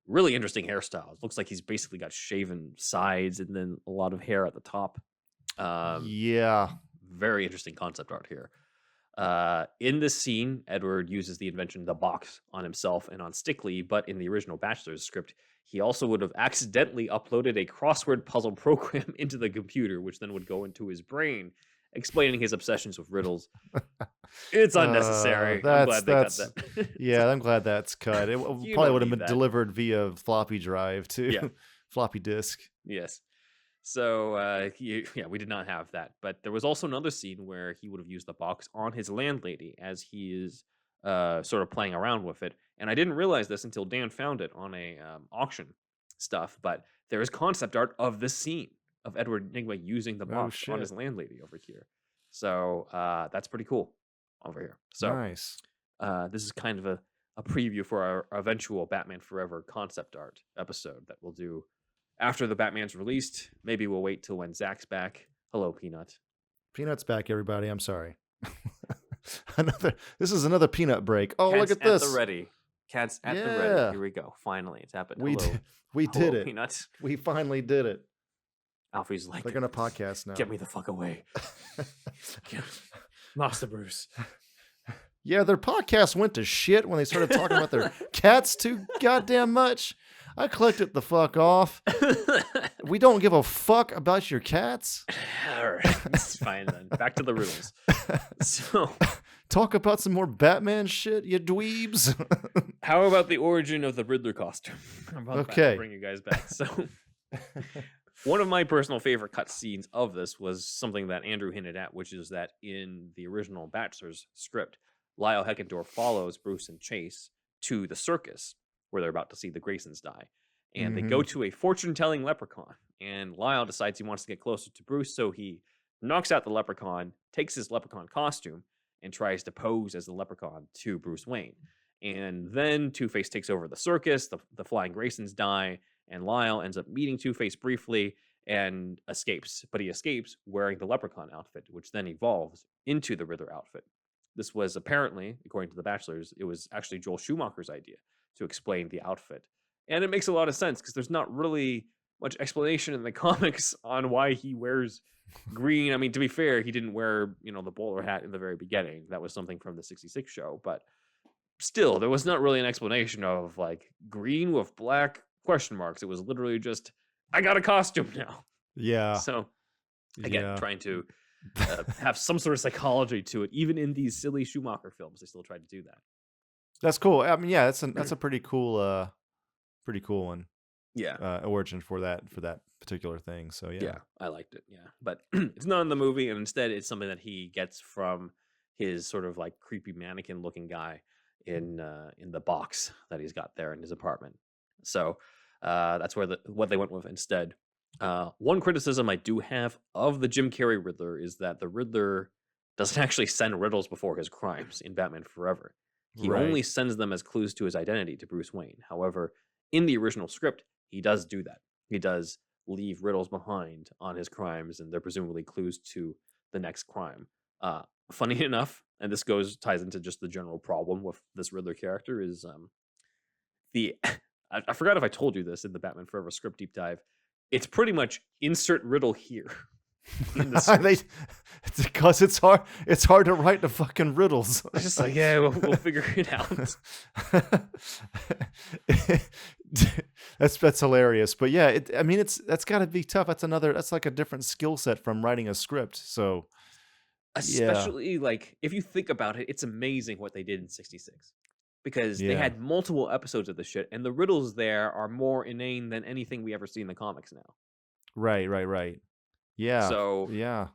Speaker 2: Really interesting hairstyles. Looks like he's basically got shaven sides and then a lot of hair at the top.
Speaker 3: Yeah.
Speaker 2: Very interesting concept art here. In this scene, Edward uses the invention the box on himself and on Stickley, but in the original Bachelor's script, he also would have accidentally uploaded a crossword puzzle program into the computer, which then would go into his brain, explaining his obsessions with riddles. It's unnecessary. I'm glad they cut that.
Speaker 3: Yeah, I'm glad that's cut. It probably would have been delivered via floppy drive too. Yeah. Floppy disk.
Speaker 2: Yes. So, we did not have that. But there was also another scene where he would have used the box on his landlady as he is sort of playing around with it. And I didn't realize this until Dan found it on a auction stuff. But there is concept art of this scene of Edward Nygma using the box on his landlady over here. So that's pretty cool over here. So
Speaker 3: nice.
Speaker 2: This is kind of a preview for our eventual Batman Forever concept art episode that we'll do after the Batman's released. Maybe we'll wait till when Zach's back. Hello, Peanut.
Speaker 3: Peanut's back, everybody. I'm sorry. This is another Peanut break. Oh,
Speaker 2: Cats
Speaker 3: look at this.
Speaker 2: At the ready. Cats at the ready. Here we go. Finally, it's happened.
Speaker 3: We did it.
Speaker 2: Peanut.
Speaker 3: We finally did it.
Speaker 2: Alfie's like,
Speaker 3: they're gonna podcast now.
Speaker 2: Get me the fuck away. Master Bruce.
Speaker 3: Yeah, their podcast went to shit when they started talking about their cats too goddamn much. I clicked it the fuck off. We don't give a fuck about your cats.
Speaker 2: All right, that's fine then. Back to the riddles. So,
Speaker 3: talk about some more Batman shit, you dweebs.
Speaker 2: How about the origin of the Riddler costume?
Speaker 3: Okay,
Speaker 2: bring you guys back. So, one of my personal favorite cut scenes of this was something that Andrew hinted at, which is that in the original Bachelor's script, Lyle Heckendorf follows Bruce and Chase to the circus where they're about to see the Graysons die. And they go to a fortune-telling leprechaun. And Lyle decides he wants to get closer to Bruce, so he knocks out the leprechaun, takes his leprechaun costume, and tries to pose as the leprechaun to Bruce Wayne. And then Two-Face takes over the circus, the Flying Graysons die, and Lyle ends up meeting Two-Face briefly and escapes. But he escapes wearing the leprechaun outfit, which then evolves into the Riddler outfit. This was apparently, according to the Bachelors, it was actually Joel Schumacher's idea to explain the outfit. And it makes a lot of sense because there's not really much explanation in the comics on why he wears green. I mean, to be fair, he didn't wear, the bowler hat in the very beginning. That was something from the 66 show. But still, there was not really an explanation of like green with black question marks. It was literally just, I got a costume now.
Speaker 3: Yeah.
Speaker 2: So again, trying to have some sort of psychology to it. Even in these silly Schumacher films, they still tried to do that.
Speaker 3: That's cool. I mean, yeah, that's a pretty cool one.
Speaker 2: Yeah.
Speaker 3: Origin for that particular thing. So
Speaker 2: yeah, I liked it. Yeah, but it's not in the movie, and instead it's something that he gets from his sort of like creepy mannequin looking guy in the box that he's got there in his apartment. So that's what they went with instead. One criticism I do have of the Jim Carrey Riddler is that the Riddler doesn't actually send riddles before his crimes in Batman Forever. He only sends them as clues to his identity to Bruce Wayne. However, in the original script, he does do that. He does leave riddles behind on his crimes, and they're presumably clues to the next crime. Funny enough, and this ties into just the general problem with this Riddler character, is I forgot if I told you this in the Batman Forever script deep dive. it's pretty much insert riddle here. In the
Speaker 3: it's because it's hard. It's hard to write the fucking riddles.
Speaker 2: It's just like, yeah, we'll figure it out.
Speaker 3: That's hilarious. But yeah, I mean, that's got to be tough. That's like a different skill set from writing a script. So,
Speaker 2: especially like if you think about it, it's amazing what they did in '66 because they had multiple episodes of the shit, and the riddles there are more inane than anything we ever see in the comics now.
Speaker 3: Right. Yeah.
Speaker 2: So
Speaker 3: yeah,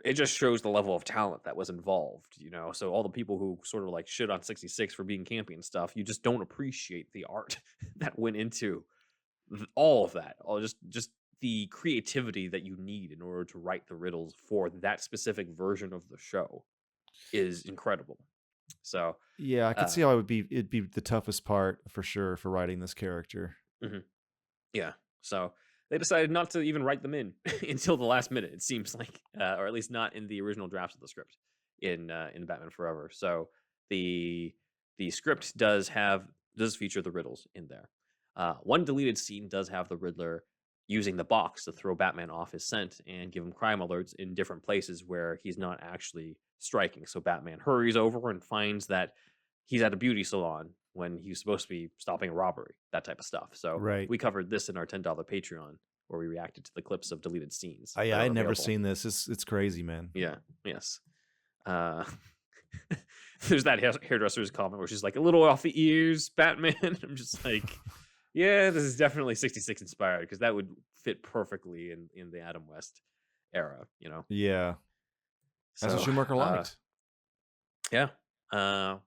Speaker 2: it just shows the level of talent that was involved, you know. So all the people who sort of like shit on '66 for being campy and stuff, you just don't appreciate the art that went into all of that. All just the creativity that you need in order to write the riddles for that specific version of the show is incredible. So
Speaker 3: yeah, I could see how it'd be the toughest part for sure for writing this character.
Speaker 2: Mm-hmm. Yeah. So they decided not to even write them in until the last minute, it seems like, or at least not in the original drafts of the script in Batman Forever. So the script does feature the riddles in there. One deleted scene does have the Riddler using the box to throw Batman off his scent and give him crime alerts in different places where he's not actually striking. So Batman hurries over and finds that he's at a beauty salon when he's supposed to be stopping a robbery, that type of stuff. So we covered this in our $10 Patreon where we reacted to the clips of deleted scenes.
Speaker 3: I'd never seen this. It's crazy, man.
Speaker 2: Yeah. Yes. There's that hairdresser's comment where she's like, a little off the ears, Batman. I'm just like, yeah, this is definitely '66 inspired because that would fit perfectly in the Adam West era, you know?
Speaker 3: Yeah. That's what Schumacher liked.
Speaker 2: Yeah.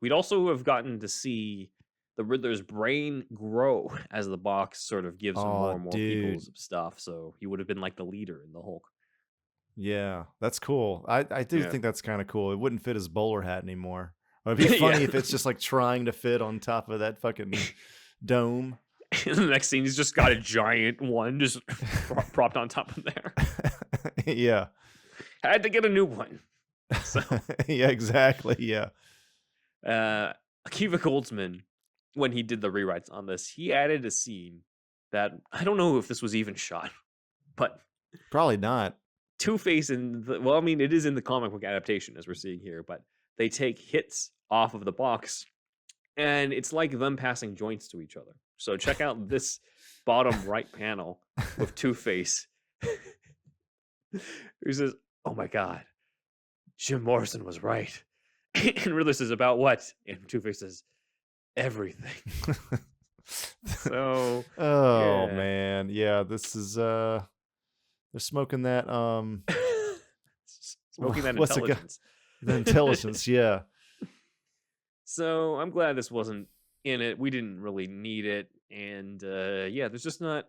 Speaker 2: We'd also have gotten to see the Riddler's brain grow as the box sort of gives him more and more people's stuff. So he would have been like the leader in the Hulk.
Speaker 3: Yeah, that's cool. I do think that's kind of cool. It wouldn't fit his bowler hat anymore. It'd be funny if it's just like trying to fit on top of that fucking dome.
Speaker 2: And the next scene, he's just got a giant one just propped on top of there.
Speaker 3: Yeah.
Speaker 2: Had to get a new one. So.
Speaker 3: Yeah, exactly. Yeah.
Speaker 2: Akiva Goldsman, when he did the rewrites on this, he added a scene that I don't know if this was even shot, but
Speaker 3: probably not.
Speaker 2: Two-Face it is in the comic book adaptation as we're seeing here, but they take hits off of the box and it's like them passing joints to each other. So check out this bottom right panel with Two-Face. He says, "Oh my God, Jim Morrison was right." And Riddler says, "About what?" And Two-Face says, "Everything." So,
Speaker 3: man, yeah, this is they're smoking that
Speaker 2: intelligence.
Speaker 3: The intelligence, yeah.
Speaker 2: So I'm glad this wasn't in it. We didn't really need it, and there's not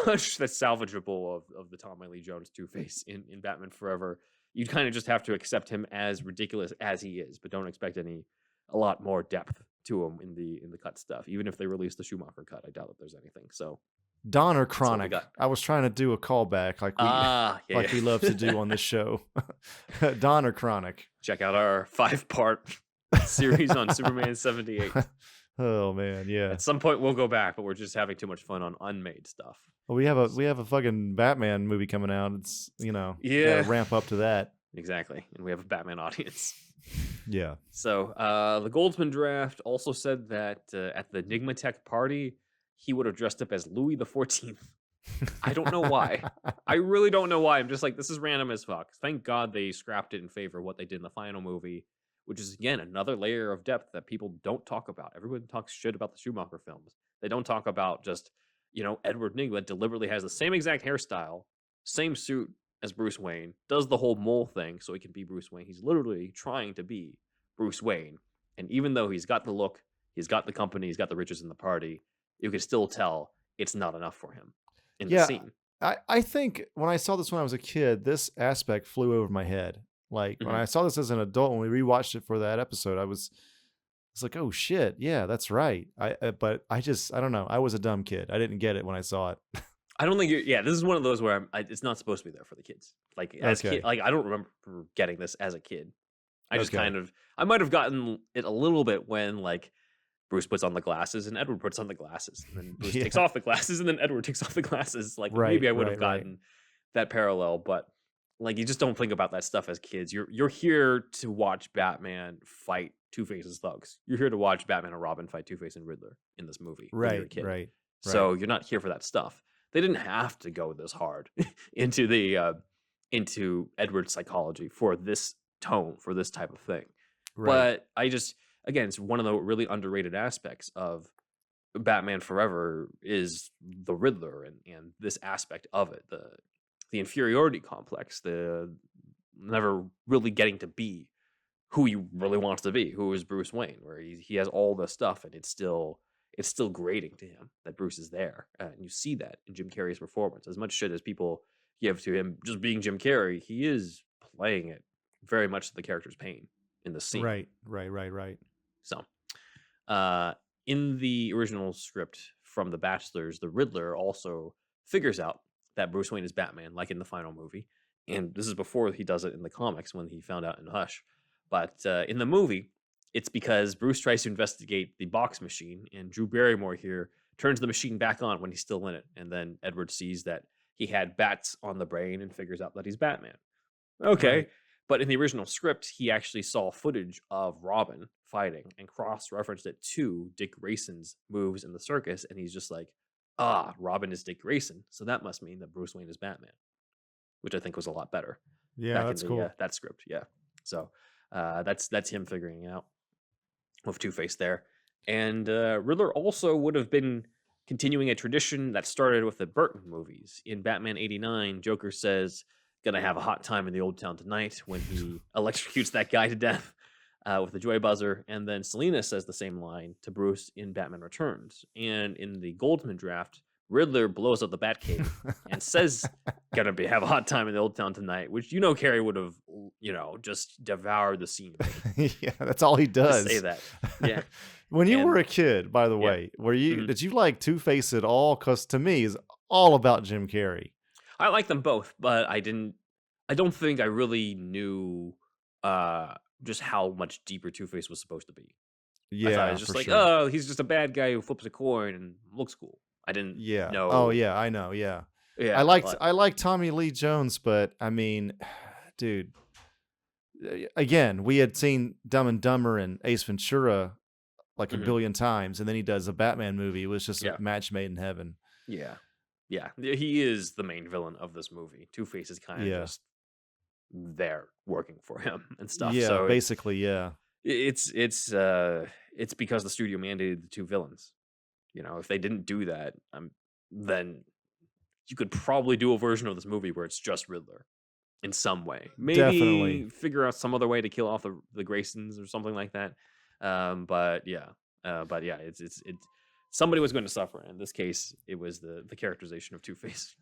Speaker 2: much that's salvageable of the Tommy Lee Jones Two-Face in Batman Forever. You kind of just have to accept him as ridiculous as he is, but don't expect a lot more depth to him in the cut stuff. Even if they release the Schumacher cut, I doubt that there's anything. So
Speaker 3: Donner Chronic. I was trying to do a callback like we love to do on this show. Donner Chronic.
Speaker 2: Check out our 5-part series on Superman 78.
Speaker 3: Oh man, yeah.
Speaker 2: At some point we'll go back, but we're just having too much fun on Unmade stuff.
Speaker 3: Well, we have a fucking Batman movie coming out. It's gotta ramp up to that.
Speaker 2: Exactly, and we have a Batman audience.
Speaker 3: Yeah.
Speaker 2: So the Goldsman draft also said that at the Enigma Tech party, he would have dressed up as Louis XIV. I don't know why. I really don't know why. I'm just like, this is random as fuck. Thank God they scrapped it in favor of what they did in the final movie, which is, again, another layer of depth that people don't talk about. Everyone talks shit about the Schumacher films. They don't talk about just, Edward Nygma deliberately has the same exact hairstyle, same suit as Bruce Wayne, does the whole mole thing so he can be Bruce Wayne. He's literally trying to be Bruce Wayne. And even though he's got the look, he's got the company, he's got the riches in the party, you can still tell it's not enough for him in the scene.
Speaker 3: I think when I saw this when I was a kid, this aspect flew over my head. Like when I saw this as an adult, when we rewatched it for that episode, I was like, oh shit, yeah, that's right. But I don't know. I was a dumb kid. I didn't get it when I saw it.
Speaker 2: I don't think this is one of those where it's not supposed to be there for the kids. Like kid, like I don't remember getting this as a kid. I just I might have gotten it a little bit when like Bruce puts on the glasses and Edward puts on the glasses, and then Bruce
Speaker 3: Yeah.
Speaker 2: takes off the glasses and then Edward takes off the glasses. Like
Speaker 3: Right,
Speaker 2: maybe I would have
Speaker 3: right, right.
Speaker 2: gotten that parallel, but like you just don't think about that stuff as kids. You're here to watch Batman fight Two-Face's thugs. You're here to watch Batman and Robin fight Two-Face and Riddler in this movie when you're a
Speaker 3: Right,
Speaker 2: kid.
Speaker 3: right,
Speaker 2: So you're not here for that stuff. They didn't have to go this hard into the into Edward's psychology for this tone, for this type of thing.
Speaker 3: right.
Speaker 2: But I just, again, it's one of the really underrated aspects of Batman Forever is the Riddler and this aspect of it, the inferiority complex, the never really getting to be who he really wants to be, who is Bruce Wayne, where he has all the stuff and it's still grating to him that Bruce is there. And you see that in Jim Carrey's performance. As much shit as people give to him just being Jim Carrey, he is playing it very much to the character's pain in the scene.
Speaker 3: Right, right, right, right.
Speaker 2: So, in the original script from The Bachelors, the Riddler also figures out that Bruce Wayne is Batman, like in the final movie. And this is before he does it in the comics when he found out in Hush. But in the movie, it's because Bruce tries to investigate the box machine, and Drew Barrymore here turns the machine back on when he's still in it. And then Edward sees that he had bats on the brain and figures out that he's Batman. Okay.
Speaker 3: Right.
Speaker 2: But in the original script, he actually saw footage of Robin fighting and cross-referenced it to Dick Grayson's moves in the circus. And he's just like, Robin is Dick Grayson. So that must mean that Bruce Wayne is Batman, which I think was a lot better.
Speaker 3: Yeah,
Speaker 2: back
Speaker 3: that's
Speaker 2: in the,
Speaker 3: cool.
Speaker 2: that script. Yeah. So that's him figuring out with Two-Face there. And Riddler also would have been continuing a tradition that started with the Burton movies. In Batman 89, Joker says, "Gonna have a hot time in the old town tonight," when he electrocutes that guy to death with the joy buzzer. And then Selina says the same line to Bruce in Batman Returns. And in the Goldman draft, Riddler blows up the Batcave and says, "Gonna have a hot time in the old town tonight," which Carrey would have, just devoured the scene.
Speaker 3: Yeah, that's all he does.
Speaker 2: To say that, yeah.
Speaker 3: When you were a kid, by the
Speaker 2: Yeah.
Speaker 3: way, did you like Two-Face at all? Because to me, it's all about Jim Carrey.
Speaker 2: I like them both, but I don't think I really knew just how much deeper Two-Face was supposed to be. I thought
Speaker 3: Yeah,
Speaker 2: it was just
Speaker 3: for
Speaker 2: like,
Speaker 3: sure.
Speaker 2: oh, he's just a bad guy who flips a coin and looks cool. I didn't
Speaker 3: Yeah.
Speaker 2: know.
Speaker 3: Oh, yeah, I know. Yeah.
Speaker 2: Yeah,
Speaker 3: I liked Tommy Lee Jones, but I mean, dude, again, we had seen Dumb and Dumber and Ace Ventura like a
Speaker 2: Mhm.
Speaker 3: billion times, and then he does a Batman movie. It was just
Speaker 2: Yeah.
Speaker 3: a match made in heaven.
Speaker 2: Yeah. He is the main villain of this movie. Two-Face is kind of
Speaker 3: Yeah.
Speaker 2: just there working for him and stuff.
Speaker 3: Yeah,
Speaker 2: So
Speaker 3: basically, yeah.
Speaker 2: it's because the studio mandated the two villains. If they didn't do that, then you could probably do a version of this movie where it's just Riddler in some way. Maybe
Speaker 3: Definitely.
Speaker 2: figure out some other way to kill off the Graysons or something like that. But yeah, it's somebody was going to suffer. In this case, it was the characterization of Two-Face.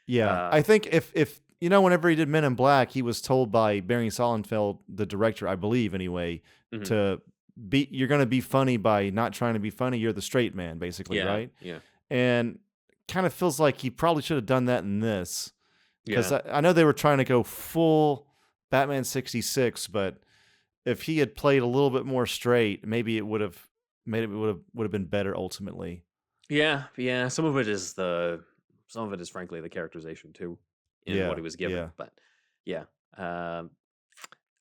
Speaker 3: Yeah, I think if whenever he did Men in Black, he was told by Barry Sonnenfeld, the director, I believe anyway,
Speaker 2: Mhm.
Speaker 3: you're going to be funny by not trying to be funny. You're the straight man, basically, right?
Speaker 2: Yeah.
Speaker 3: And kind of feels like he probably should have done that in this, because
Speaker 2: Yeah.
Speaker 3: I know they were trying to go full Batman 66, but if he had played a little bit more straight, maybe it would have been better ultimately.
Speaker 2: Yeah. Some of it is frankly the characterization too, in what he was given.
Speaker 3: Yeah.
Speaker 2: But yeah,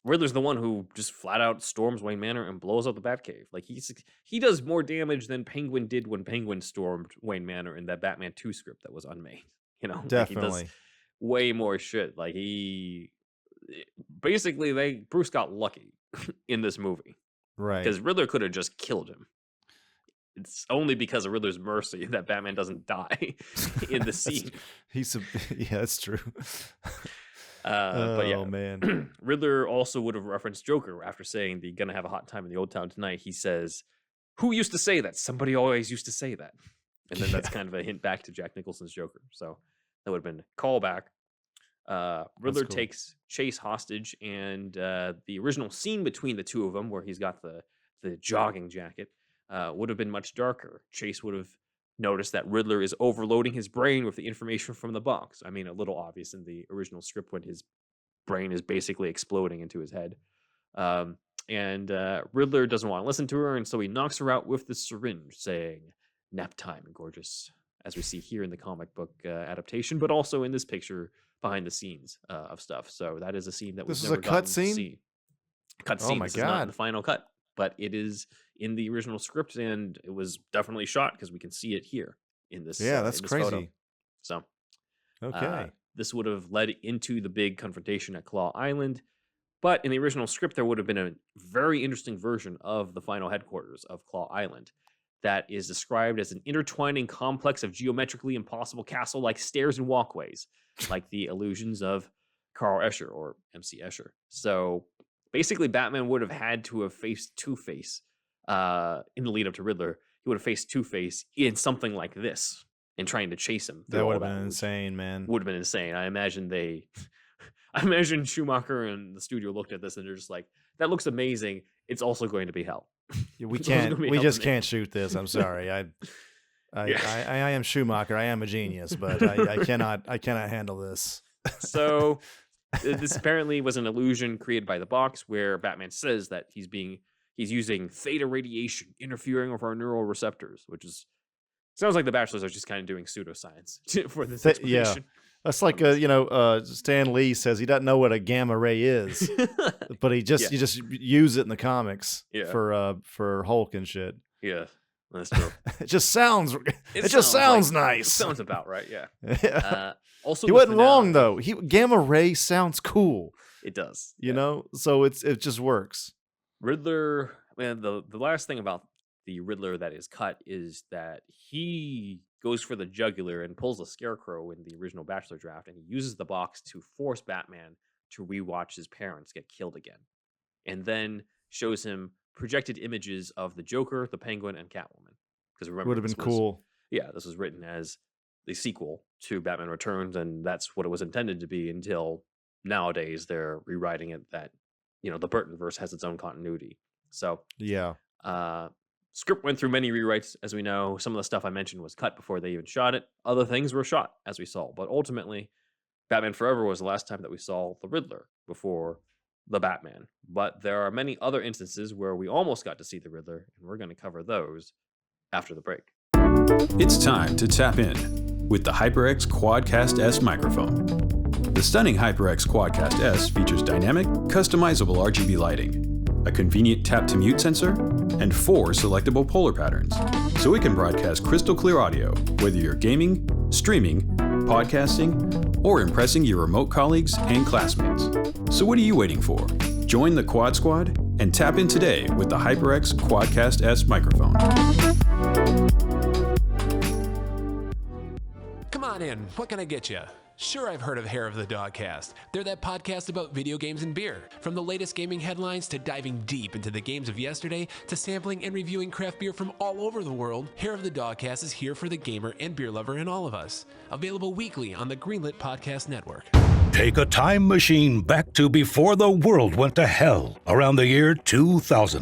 Speaker 2: Riddler's the one who just flat out storms Wayne Manor and blows up the Batcave. Like he does more damage than Penguin did when Penguin stormed Wayne Manor in that Batman 2 script that was unmade. Like he
Speaker 3: Definitely.
Speaker 2: does way more shit. Like basically Bruce got lucky in this movie.
Speaker 3: Right.
Speaker 2: Because Riddler could have just killed him. It's only because of Riddler's mercy that Batman doesn't die in the scene.
Speaker 3: Yeah, that's true.
Speaker 2: But yeah,
Speaker 3: man.
Speaker 2: Riddler also would have referenced Joker after saying the "gonna have a hot time in the old town tonight." He says, "Who used to say that? Somebody always used to say that." And then that's kind of a hint back to Jack Nicholson's Joker. So that would have been a callback. Riddler
Speaker 3: cool.
Speaker 2: takes Chase hostage, and the original scene between the two of them, where he's got the jogging jacket, would have been much darker. Chase would have noticed that Riddler is overloading his brain with the information from the box. I mean, a little obvious in the original script when his brain is basically exploding into his head. And Riddler doesn't want to listen to her, and so he knocks her out with the syringe, saying, "Nap time, gorgeous," as we see here in the comic book adaptation, but also in this picture behind the scenes of stuff. So that is a scene that
Speaker 3: This
Speaker 2: we've
Speaker 3: is a
Speaker 2: never gotten
Speaker 3: cut
Speaker 2: to
Speaker 3: scene?
Speaker 2: see. Cut
Speaker 3: Oh
Speaker 2: scene.
Speaker 3: my
Speaker 2: This is not in
Speaker 3: God.
Speaker 2: the final cut, but it is in the original script, and it was definitely shot because we can see it here in this.
Speaker 3: Yeah, that's
Speaker 2: in this photo.
Speaker 3: crazy.
Speaker 2: So
Speaker 3: Okay.
Speaker 2: this would have led into the big confrontation at Claw Island. But in the original script, there would have been a very interesting version of the final headquarters of Claw Island that is described as an intertwining complex of geometrically impossible castle-like stairs and walkways, like the illusions of Carl Escher or MC Escher. So basically, Batman would have had to have faced Two-Face in the lead up to Riddler. He would have faced Two-Face in something like this and trying to chase him.
Speaker 3: That would have been insane, man.
Speaker 2: Would have been insane. I imagine Schumacher and the studio looked at this and they're just like, "That looks amazing. It's also going to be hell."
Speaker 3: We
Speaker 2: It's also
Speaker 3: can't.
Speaker 2: gonna be
Speaker 3: We
Speaker 2: hell
Speaker 3: just
Speaker 2: to make.
Speaker 3: can't shoot this. I'm sorry. I
Speaker 2: Yeah.
Speaker 3: am Schumacher. I am a genius, but I cannot handle this.
Speaker 2: So this apparently was an illusion created by the box where Batman says that he's using theta radiation interfering with our neural receptors, which sounds like the Bachelors are just kind of doing pseudoscience for this
Speaker 3: Yeah.
Speaker 2: explanation.
Speaker 3: That's like Stan Lee says he doesn't know what a gamma ray is, but you just use it in the comics for Hulk and shit.
Speaker 2: Yeah, that's true.
Speaker 3: It just sounds
Speaker 2: It
Speaker 3: nice.
Speaker 2: sounds about right. Yeah.
Speaker 3: Yeah.
Speaker 2: Also,
Speaker 3: He
Speaker 2: the
Speaker 3: wasn't wrong
Speaker 2: finale-
Speaker 3: though. Gamma ray sounds cool,
Speaker 2: It does.
Speaker 3: you know. So it just works.
Speaker 2: Riddler, man, the last thing about the Riddler that is cut is that he goes for the jugular and pulls a scarecrow in the original Bachelor draft, and he uses the box to force Batman to rewatch his parents get killed again, and then shows him projected images of the Joker, the Penguin, and Catwoman. Because remember,
Speaker 3: Would have been cool.
Speaker 2: This was written as the sequel to Batman Returns, and that's what it was intended to be until nowadays they're rewriting it that, the Burton-verse has its own continuity. So,
Speaker 3: Yeah.
Speaker 2: script went through many rewrites, as we know. Some of the stuff I mentioned was cut before they even shot it. Other things were shot, as we saw. But ultimately, Batman Forever was the last time that we saw the Riddler before the Batman. But there are many other instances where we almost got to see the Riddler, and we're going to cover those after the break.
Speaker 4: It's time to tap in with the HyperX Quadcast S microphone. The stunning HyperX Quadcast S features dynamic, customizable RGB lighting, a convenient tap-to-mute sensor, and 4 selectable polar patterns, so it can broadcast crystal clear audio whether you're gaming, streaming, podcasting, or impressing your remote colleagues and classmates. So what are you waiting for? Join the Quad Squad and tap in today with the HyperX Quadcast S microphone.
Speaker 5: Come on in. What can I get you? Sure, I've heard of Hair of the Dogcast. They're that podcast about video games and beer. From the latest gaming headlines to diving deep into the games of yesterday to sampling and reviewing craft beer from all over the world, Hair of the Dogcast is here for the gamer and beer lover in all of us. Available weekly on the Greenlit Podcast Network.
Speaker 6: Take a time machine back to before the world went to hell, around the year 2000.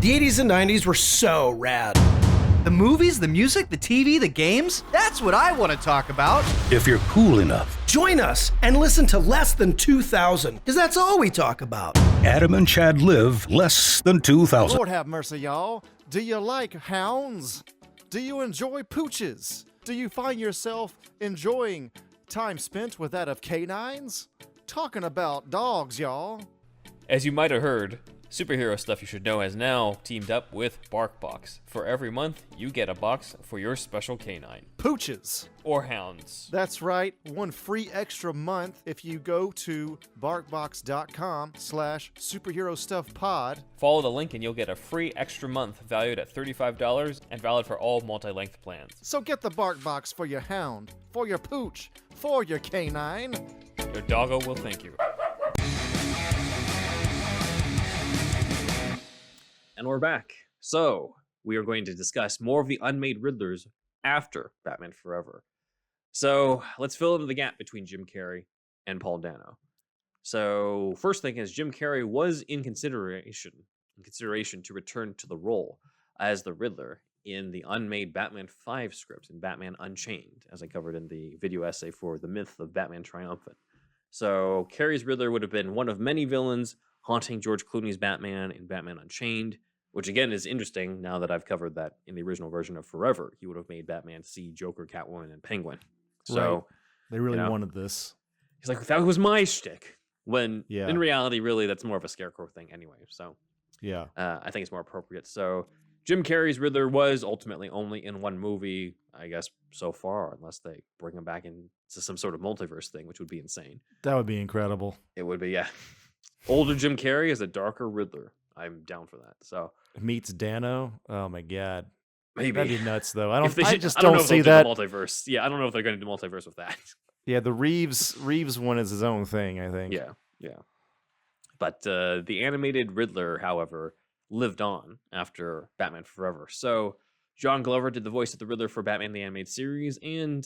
Speaker 7: The 80s and 90s were so rad. The movies, the music, the TV, the games, that's what I want to talk about.
Speaker 6: If you're cool enough,
Speaker 7: Join us and listen to Less Than 2000, because that's all we talk about.
Speaker 6: Adam and Chad live less than 2000.
Speaker 3: Lord have mercy, y'all. Do you like hounds? Do you enjoy pooches? Do you find yourself enjoying time spent with that of canines? Talking about dogs, y'all.
Speaker 2: As you might have heard, Superhero Stuff You Should Know has now teamed up with BarkBox. For every month, you get a box for your special canine.
Speaker 3: Pooches.
Speaker 2: Or hounds.
Speaker 3: That's right. One free extra month if you go to barkbox.com/superherostuffpod.
Speaker 2: Follow the link and you'll get a free extra month valued at $35 and valid for all multi-length plans.
Speaker 3: So get the BarkBox for your hound, for your pooch, for your canine.
Speaker 2: Your doggo will thank you. And we're back. So, we are going to discuss more of the unmade Riddlers after Batman Forever. So, let's fill in the gap between Jim Carrey and Paul Dano. So, first thing is Jim Carrey was in consideration to return to the role as the Riddler in the unmade Batman 5 script in Batman Unchained, as I covered in the video essay for The Myth of Batman Triumphant. So, Carrey's Riddler would have been one of many villains haunting George Clooney's Batman in Batman Unchained, which again is interesting now that I've covered that in the original version of Forever, he would have made Batman see Joker, Catwoman, and Penguin. So
Speaker 3: right. They really wanted this.
Speaker 2: He's like, that was my shtick. When
Speaker 3: Yeah.
Speaker 2: in reality, really, that's more of a Scarecrow thing anyway. So
Speaker 3: Yeah.
Speaker 2: I think it's more appropriate. So Jim Carrey's Riddler was ultimately only in one movie, I guess, so far, unless they bring him back into some sort of multiverse thing, which would be insane.
Speaker 3: That would be incredible.
Speaker 2: It would be, yeah. Older Jim Carrey is a darker Riddler. I'm down for that. So
Speaker 3: Meets Dano. Oh my God.
Speaker 2: maybe
Speaker 3: That'd be nuts, though. I
Speaker 2: If they
Speaker 3: don't. I
Speaker 2: should-
Speaker 3: just
Speaker 2: I don't know
Speaker 3: don't
Speaker 2: if
Speaker 3: see
Speaker 2: they'll do
Speaker 3: that.
Speaker 2: the multiverse. Yeah, I don't know if they're going to do multiverse with that.
Speaker 3: Yeah, the Reeves one is his own thing, I think.
Speaker 2: Yeah. But the animated Riddler, however, lived on after Batman Forever. So John Glover did the voice of the Riddler for Batman the Animated Series, and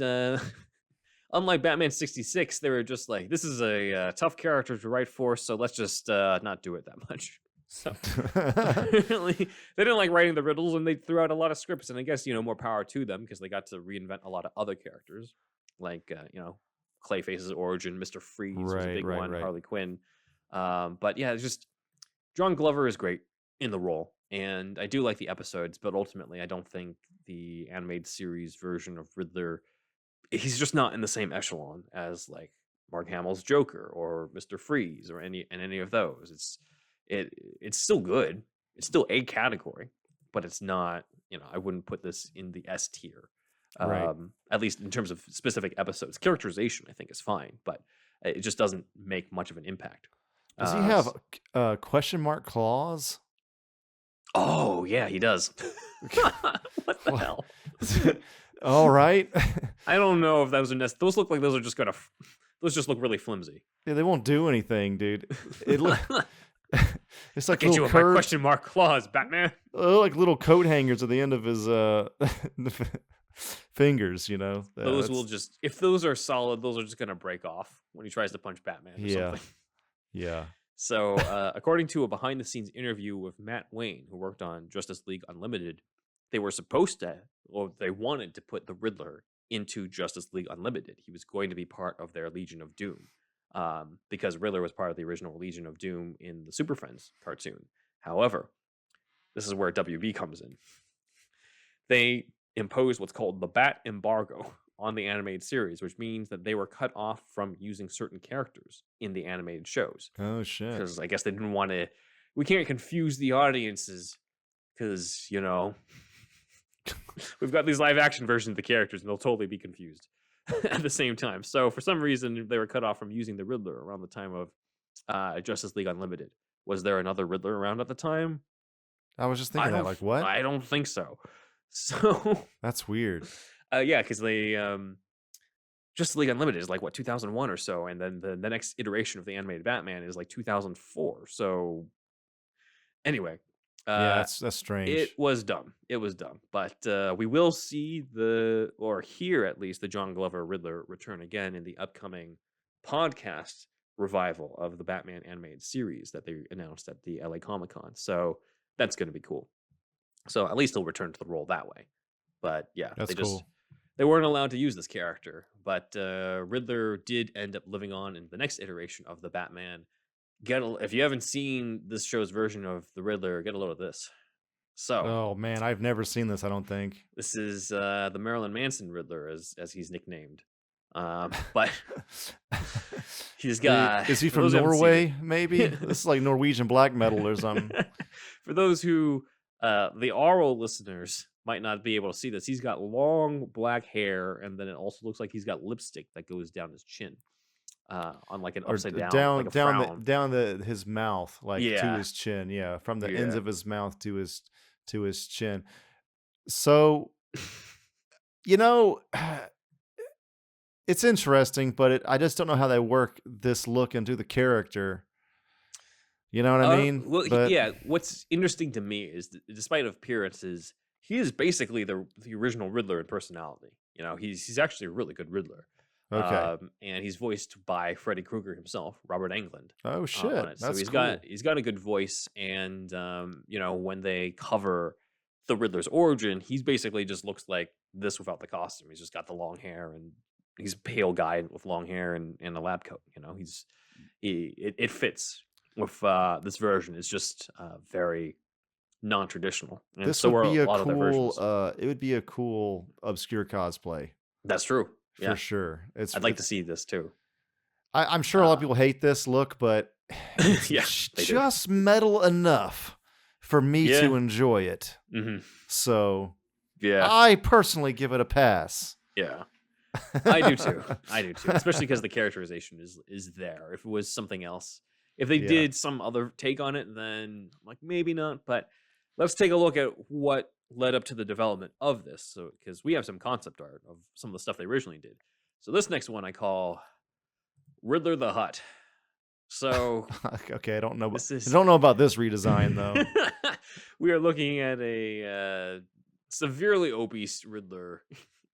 Speaker 2: unlike Batman 66, they were just like, this is a tough character to write for, so let's just not do it that much. So apparently they didn't like writing the riddles, and they threw out a lot of scripts, and I guess, more power to them because they got to reinvent a lot of other characters, like, Clayface's origin, Mr. Freeze was a big one,
Speaker 3: right.
Speaker 2: Harley Quinn. But yeah, it's just John Glover is great in the role, and I do like the episodes, but ultimately I don't think the animated series version of Riddler, he's just not in the same echelon as like Mark Hamill's Joker or Mr. Freeze or any of those. It's still good. It's still a category, but it's not, I wouldn't put this in the S tier.
Speaker 3: Right.
Speaker 2: At least in terms of specific episodes. Characterization, I think, is fine, but it just doesn't make much of an impact.
Speaker 3: Does he have a question mark clause?
Speaker 2: Oh, yeah, he does. What the hell?
Speaker 3: All right.
Speaker 2: I don't know if those are those look like those are just gonna. Those just look really flimsy.
Speaker 3: Yeah, they won't do anything, dude. It look. It's like
Speaker 2: Get you
Speaker 3: little
Speaker 2: with my
Speaker 3: curved,
Speaker 2: question mark clause, Batman.
Speaker 3: like little coat hangers at the end of his fingers.
Speaker 2: Those will just, if those are solid, those are just gonna break off when he tries to punch Batman or
Speaker 3: Yeah.
Speaker 2: something.
Speaker 3: Yeah.
Speaker 2: So, according to a behind-the-scenes interview with Matt Wayne, who worked on Justice League Unlimited, they were supposed to, or they wanted to put the Riddler into Justice League Unlimited. He was going to be part of their Legion of Doom, because Riddler was part of the original Legion of Doom in the Super Friends cartoon. However, this is where WB comes in. They imposed what's called the Bat Embargo on the animated series, which means that they were cut off from using certain characters in the animated shows.
Speaker 3: Oh shit.
Speaker 2: Because I guess they didn't want to. We can't confuse the audiences because we've got these live action versions of the characters, and they'll totally be confused at the same time. So for some reason, they were cut off from using the Riddler around the time of Justice League Unlimited. Was there another Riddler around at the time?
Speaker 3: I was just thinking that. Like what?
Speaker 2: I don't think so. So
Speaker 3: That's weird.
Speaker 2: yeah, because they Justice League Unlimited is like 2001 or so, and then the next iteration of the animated Batman is like 2004. So anyway,
Speaker 3: Yeah, that's strange.
Speaker 2: it was dumb. It was dumb, but we will see or hear at least the John Glover Riddler return again in the upcoming podcast revival of the Batman animated series that they announced at the LA Comic-Con. So that's going to be cool. So at least he'll return to the role that way. But yeah,
Speaker 3: That's
Speaker 2: they
Speaker 3: cool.
Speaker 2: they weren't allowed to use this character. But Riddler did end up living on in the next iteration of the Batman. If you haven't seen this show's version of the Riddler, get a load of this. So
Speaker 3: Oh man, I've never seen this. I don't think.
Speaker 2: this is the Marilyn Manson Riddler, as he's nicknamed. But he's got.
Speaker 3: Is he
Speaker 2: for
Speaker 3: from
Speaker 2: those who haven't seen
Speaker 3: Norway? Maybe this is like Norwegian black metal or something.
Speaker 2: For those who, the oral listeners might not be able to see this, he's got long black hair, and then it also looks like he's got lipstick that goes down his chin, on like an
Speaker 3: Or
Speaker 2: upside down, like a frown.
Speaker 3: down his mouth, like to
Speaker 2: Yeah.
Speaker 3: his chin. Yeah, from the ends
Speaker 2: Yeah.
Speaker 3: of his mouth to his chin. So, it's interesting, but I just don't know how they work this look into the character. You know what I mean?
Speaker 2: Well,
Speaker 3: But-
Speaker 2: yeah. What's interesting to me is, despite appearances, he is basically the original Riddler in personality. He's actually a really good Riddler.
Speaker 3: Okay.
Speaker 2: And he's voiced by Freddy Krueger himself, Robert Englund.
Speaker 3: Oh
Speaker 2: on
Speaker 3: shit!
Speaker 2: it. So
Speaker 3: That's
Speaker 2: he's
Speaker 3: cool.
Speaker 2: got a good voice, and when they cover the Riddler's origin, he's basically just looks like this without the costume. He's just got the long hair, and he's a pale guy with long hair and a lab coat. It fits with this version is just very non-traditional, and
Speaker 3: This
Speaker 2: so
Speaker 3: would
Speaker 2: are
Speaker 3: be
Speaker 2: a
Speaker 3: a
Speaker 2: lot of their versions.
Speaker 3: cool. It would be a cool obscure cosplay
Speaker 2: That's true.
Speaker 3: for
Speaker 2: Yeah,
Speaker 3: sure.
Speaker 2: I'd like to see this too.
Speaker 3: I'm sure a lot of
Speaker 2: Uh,
Speaker 3: people hate this look, but it's
Speaker 2: yeah, they do.
Speaker 3: just metal enough for me
Speaker 2: Yeah.
Speaker 3: to enjoy it.
Speaker 2: hmm
Speaker 3: So
Speaker 2: Yeah,
Speaker 3: I personally give it a pass.
Speaker 2: yeah. I do too. I do too. Especially because the characterization is there. If it was something else, if they
Speaker 3: Yeah.
Speaker 2: did some other take on it, then like maybe not. But let's take a look at what led up to the development of this. So because we have some concept art of some of the stuff they originally did. So this next one I call Riddler the Hut. So
Speaker 3: Okay, I don't know.
Speaker 2: this is
Speaker 3: I don't know about this redesign though.
Speaker 2: we are looking at a severely obese Riddler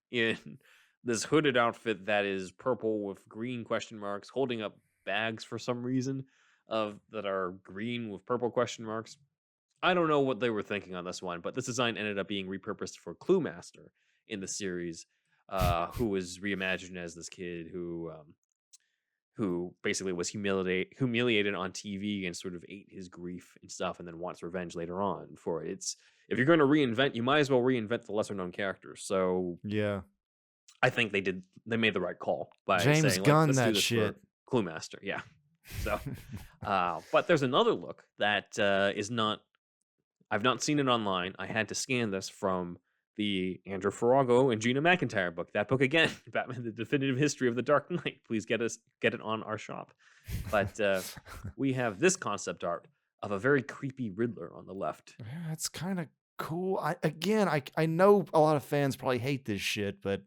Speaker 2: in this hooded outfit that is purple with green question marks, holding up bags for some reason that are green with purple question marks. I don't know what they were thinking on this one, but this design ended up being repurposed for Cluemaster in the series, who was reimagined as this kid who basically was humiliated on TV and sort of ate his grief and stuff, and then wants revenge later on for it. It's if you're going to reinvent, you might as well reinvent the lesser known characters. So
Speaker 3: Yeah.
Speaker 2: I think they made the right call by
Speaker 3: James
Speaker 2: saying, like,
Speaker 3: Gunn
Speaker 2: let's do
Speaker 3: that
Speaker 2: this
Speaker 3: shit.
Speaker 2: for Cluemaster. Yeah. So, but there's another look that is not. I've not seen it online. I had to scan this from the Andrew Farago and Gina McIntyre book. That book again, Batman: The Definitive History of the Dark Knight. Please get it on our shop. But we have this concept art of a very creepy Riddler on the left.
Speaker 3: Yeah, it's kind of cool. I know a lot of fans probably hate this shit, but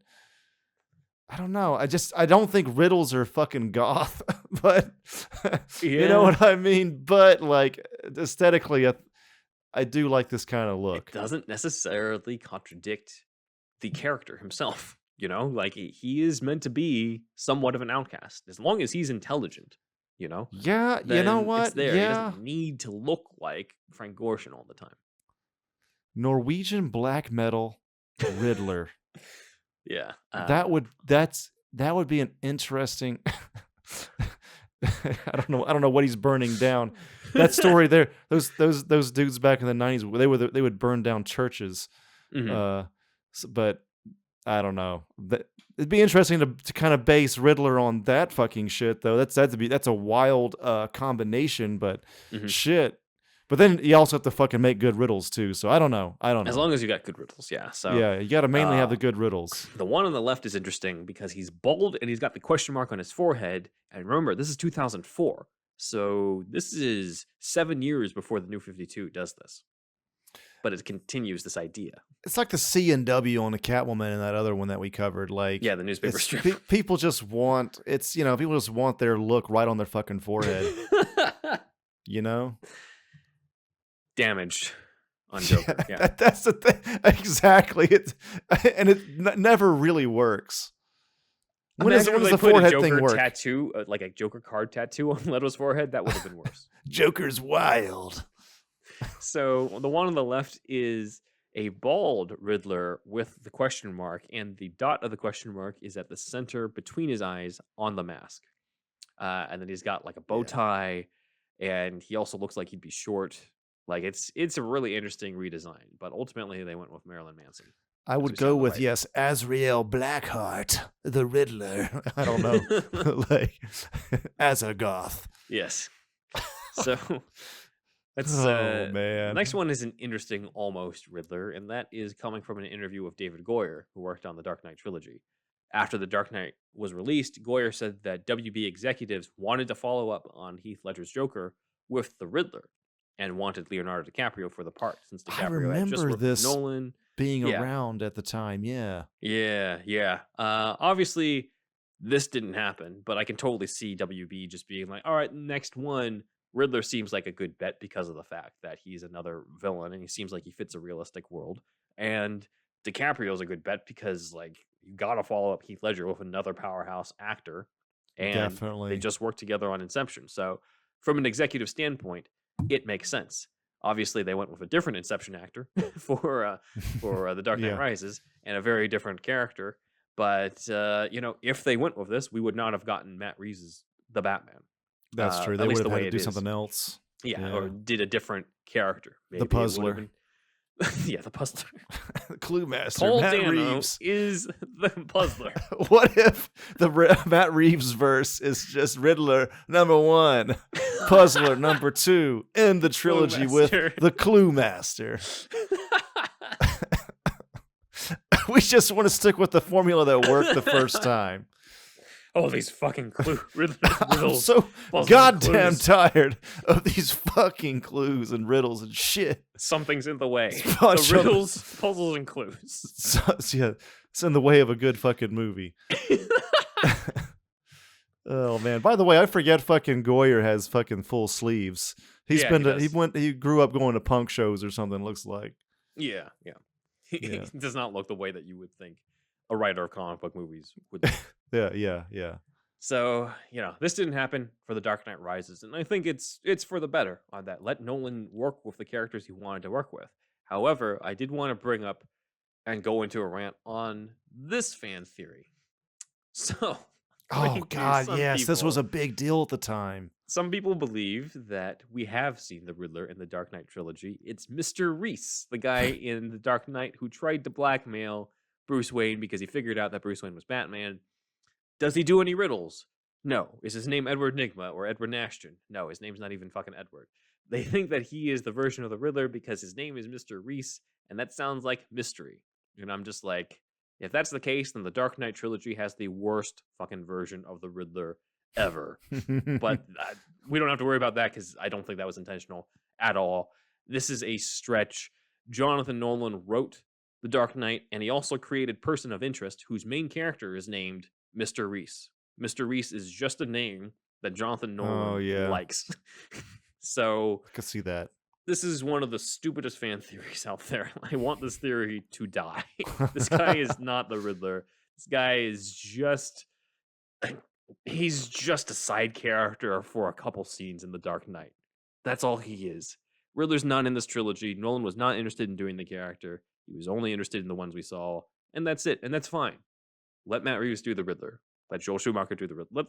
Speaker 3: I don't know. I don't think riddles are fucking goth, but you know
Speaker 2: Yeah.
Speaker 3: what I mean? But like aesthetically, I do like this kind of
Speaker 2: It
Speaker 3: look.
Speaker 2: doesn't necessarily contradict the character himself. You know, like he is meant to be somewhat of an outcast as long as he's intelligent. You know,
Speaker 3: Yeah, you know
Speaker 2: then
Speaker 3: what?
Speaker 2: it's there. He
Speaker 3: Yeah.
Speaker 2: doesn't need to look like Frank Gorshin all the time.
Speaker 3: Norwegian black metal Riddler.
Speaker 2: Yeah,
Speaker 3: that would be an interesting I don't know what he's burning down. That story there, those dudes back in the 90s, they would burn down churches.
Speaker 2: mhm.
Speaker 3: But I don't know. It'd be interesting to kind of base Riddler on that fucking shit though. That's a wild combination, but
Speaker 2: Mhm.
Speaker 3: shit. But then you also have to fucking make good riddles too. So I don't know.
Speaker 2: As long as you got good riddles, yeah. So
Speaker 3: Yeah, you got to mainly have the
Speaker 2: uh,
Speaker 3: good riddles.
Speaker 2: the one on the left is interesting because he's bald and he's got the question mark on his forehead. And remember, this is 2004, so this is 7 years before the New 52 does this. But it continues this idea.
Speaker 3: It's like the C and W on the Catwoman and that other one that we covered. Like,
Speaker 2: Yeah, the newspaper
Speaker 3: it's,
Speaker 2: strip.
Speaker 3: people just want people just want their look right on their fucking forehead. You know,
Speaker 2: Damaged on Joker. Yeah.
Speaker 3: that's the thing. Exactly. It never really works. When does
Speaker 2: Imagine
Speaker 3: the
Speaker 2: if they put a
Speaker 3: forehead
Speaker 2: Joker
Speaker 3: thing work?
Speaker 2: tattoo, like a Joker card tattoo on Leto's forehead? That would have been worse.
Speaker 3: Joker's wild.
Speaker 2: So the one on the left is a bald Riddler with the question mark, and the dot of the question mark is at the center between his eyes on the mask. And then he's got like a bow tie, and he also looks like he'd be short. Like it's a really interesting redesign, but ultimately they went with Marilyn Manson.
Speaker 3: I
Speaker 2: as
Speaker 3: would
Speaker 2: we see
Speaker 3: go
Speaker 2: on the
Speaker 3: with
Speaker 2: right.
Speaker 3: yes, Azrael Blackheart, the Riddler. I don't know, like as a goth.
Speaker 2: Yes. So that's
Speaker 3: Oh man.
Speaker 2: next one is an interesting almost Riddler, and that is coming from an interview with David Goyer, who worked on the Dark Knight trilogy. After the Dark Knight was released, Goyer said that WB executives wanted to follow up on Heath Ledger's Joker with the Riddler, and wanted Leonardo DiCaprio for the part, since
Speaker 3: I
Speaker 2: DiCaprio had just
Speaker 3: remember
Speaker 2: worked
Speaker 3: this
Speaker 2: with Nolan.
Speaker 3: being
Speaker 2: Yeah.
Speaker 3: around at the time. Yeah.
Speaker 2: Yeah. Obviously, this didn't happen, but I can totally see WB just being like, all right, next one. Riddler seems like a good bet because of the fact that he's another villain and he seems like he fits a realistic world. And DiCaprio's a good bet because, like, you got to follow up Heath Ledger with another powerhouse actor. And
Speaker 3: Definitely.
Speaker 2: they just worked together on Inception. So, from an executive standpoint, it makes sense. Obviously, they went with a different Inception actor for The Dark Knight
Speaker 3: Yeah.
Speaker 2: Rises, and a very different character. But if they went with this, we would not have gotten Matt Reeves' The Batman.
Speaker 3: That's true.
Speaker 2: At
Speaker 3: They
Speaker 2: least
Speaker 3: would
Speaker 2: the
Speaker 3: have had
Speaker 2: way
Speaker 3: to
Speaker 2: it
Speaker 3: do
Speaker 2: is.
Speaker 3: something else.
Speaker 2: Yeah, or did a different character. Maybe
Speaker 3: The
Speaker 2: it would have
Speaker 3: puzzler.
Speaker 2: been- yeah, the puzzler.
Speaker 3: The Clue Master,
Speaker 2: Paul
Speaker 3: Matt
Speaker 2: Dano
Speaker 3: Reeves.
Speaker 2: is the puzzler.
Speaker 3: What if the Matt Reeves verse is just Riddler #1, Puzzler #2, in the trilogy with
Speaker 2: Master.
Speaker 3: the Clue Master? We just want to stick with the formula that worked the first time.
Speaker 2: Oh, these fucking
Speaker 3: I'm
Speaker 2: riddles.
Speaker 3: so
Speaker 2: puzzles,
Speaker 3: goddamn
Speaker 2: clues.
Speaker 3: tired of these fucking clues and riddles and shit.
Speaker 2: Something's in the way.
Speaker 3: Bunch
Speaker 2: The
Speaker 3: of-
Speaker 2: riddles, puzzles, and clues.
Speaker 3: Yeah, it's in the way of a good fucking movie. Oh man! By the way, I forget fucking Goyer has fucking full sleeves. He's
Speaker 2: Yeah,
Speaker 3: been
Speaker 2: he does.
Speaker 3: he grew up going to punk shows or something. Looks like.
Speaker 2: Yeah.
Speaker 3: Yeah.
Speaker 2: It does not look the way that you would think a writer of comic book movies would look.
Speaker 3: Yeah.
Speaker 2: So, this didn't happen for The Dark Knight Rises, and I think it's for the better on that. Let Nolan work with the characters he wanted to work with. However, I did want to bring up and go into a rant on this fan theory. So,
Speaker 3: Oh
Speaker 2: according to
Speaker 3: God,
Speaker 2: some
Speaker 3: yes, this was
Speaker 2: people-
Speaker 3: a big deal at the time.
Speaker 2: Some people believe that we have seen the Riddler in the Dark Knight trilogy. It's Mr. Reese, the guy in the Dark Knight who tried to blackmail Bruce Wayne because he figured out that Bruce Wayne was Batman. Does he do any riddles? No. Is his name Edward Nygma or Edward Nashton? No, his name's not even fucking Edward. They think that he is the version of the Riddler because his name is Mr. Reese, and that sounds like mystery. And I'm just like, if that's the case, then the Dark Knight trilogy has the worst fucking version of the Riddler ever. But we don't have to worry about that because I don't think that was intentional at all. This is a stretch. Jonathan Nolan wrote The Dark Knight, and he also created Person of Interest, whose main character is named Mr. Reese. Mr. Reese is just a name that Jonathan Nolan likes. So
Speaker 3: I could see that.
Speaker 2: this is one of the stupidest fan theories out there. I want this theory to die. This guy is not the Riddler. This guy is just... He's just a side character for a couple scenes in The Dark Knight. That's all he is. Riddler's not in this trilogy. Nolan was not interested in doing the character. He was only interested in the ones we saw. And that's it. And that's fine. Let Matt Reeves do the Riddler. Let Joel Schumacher do the Riddler.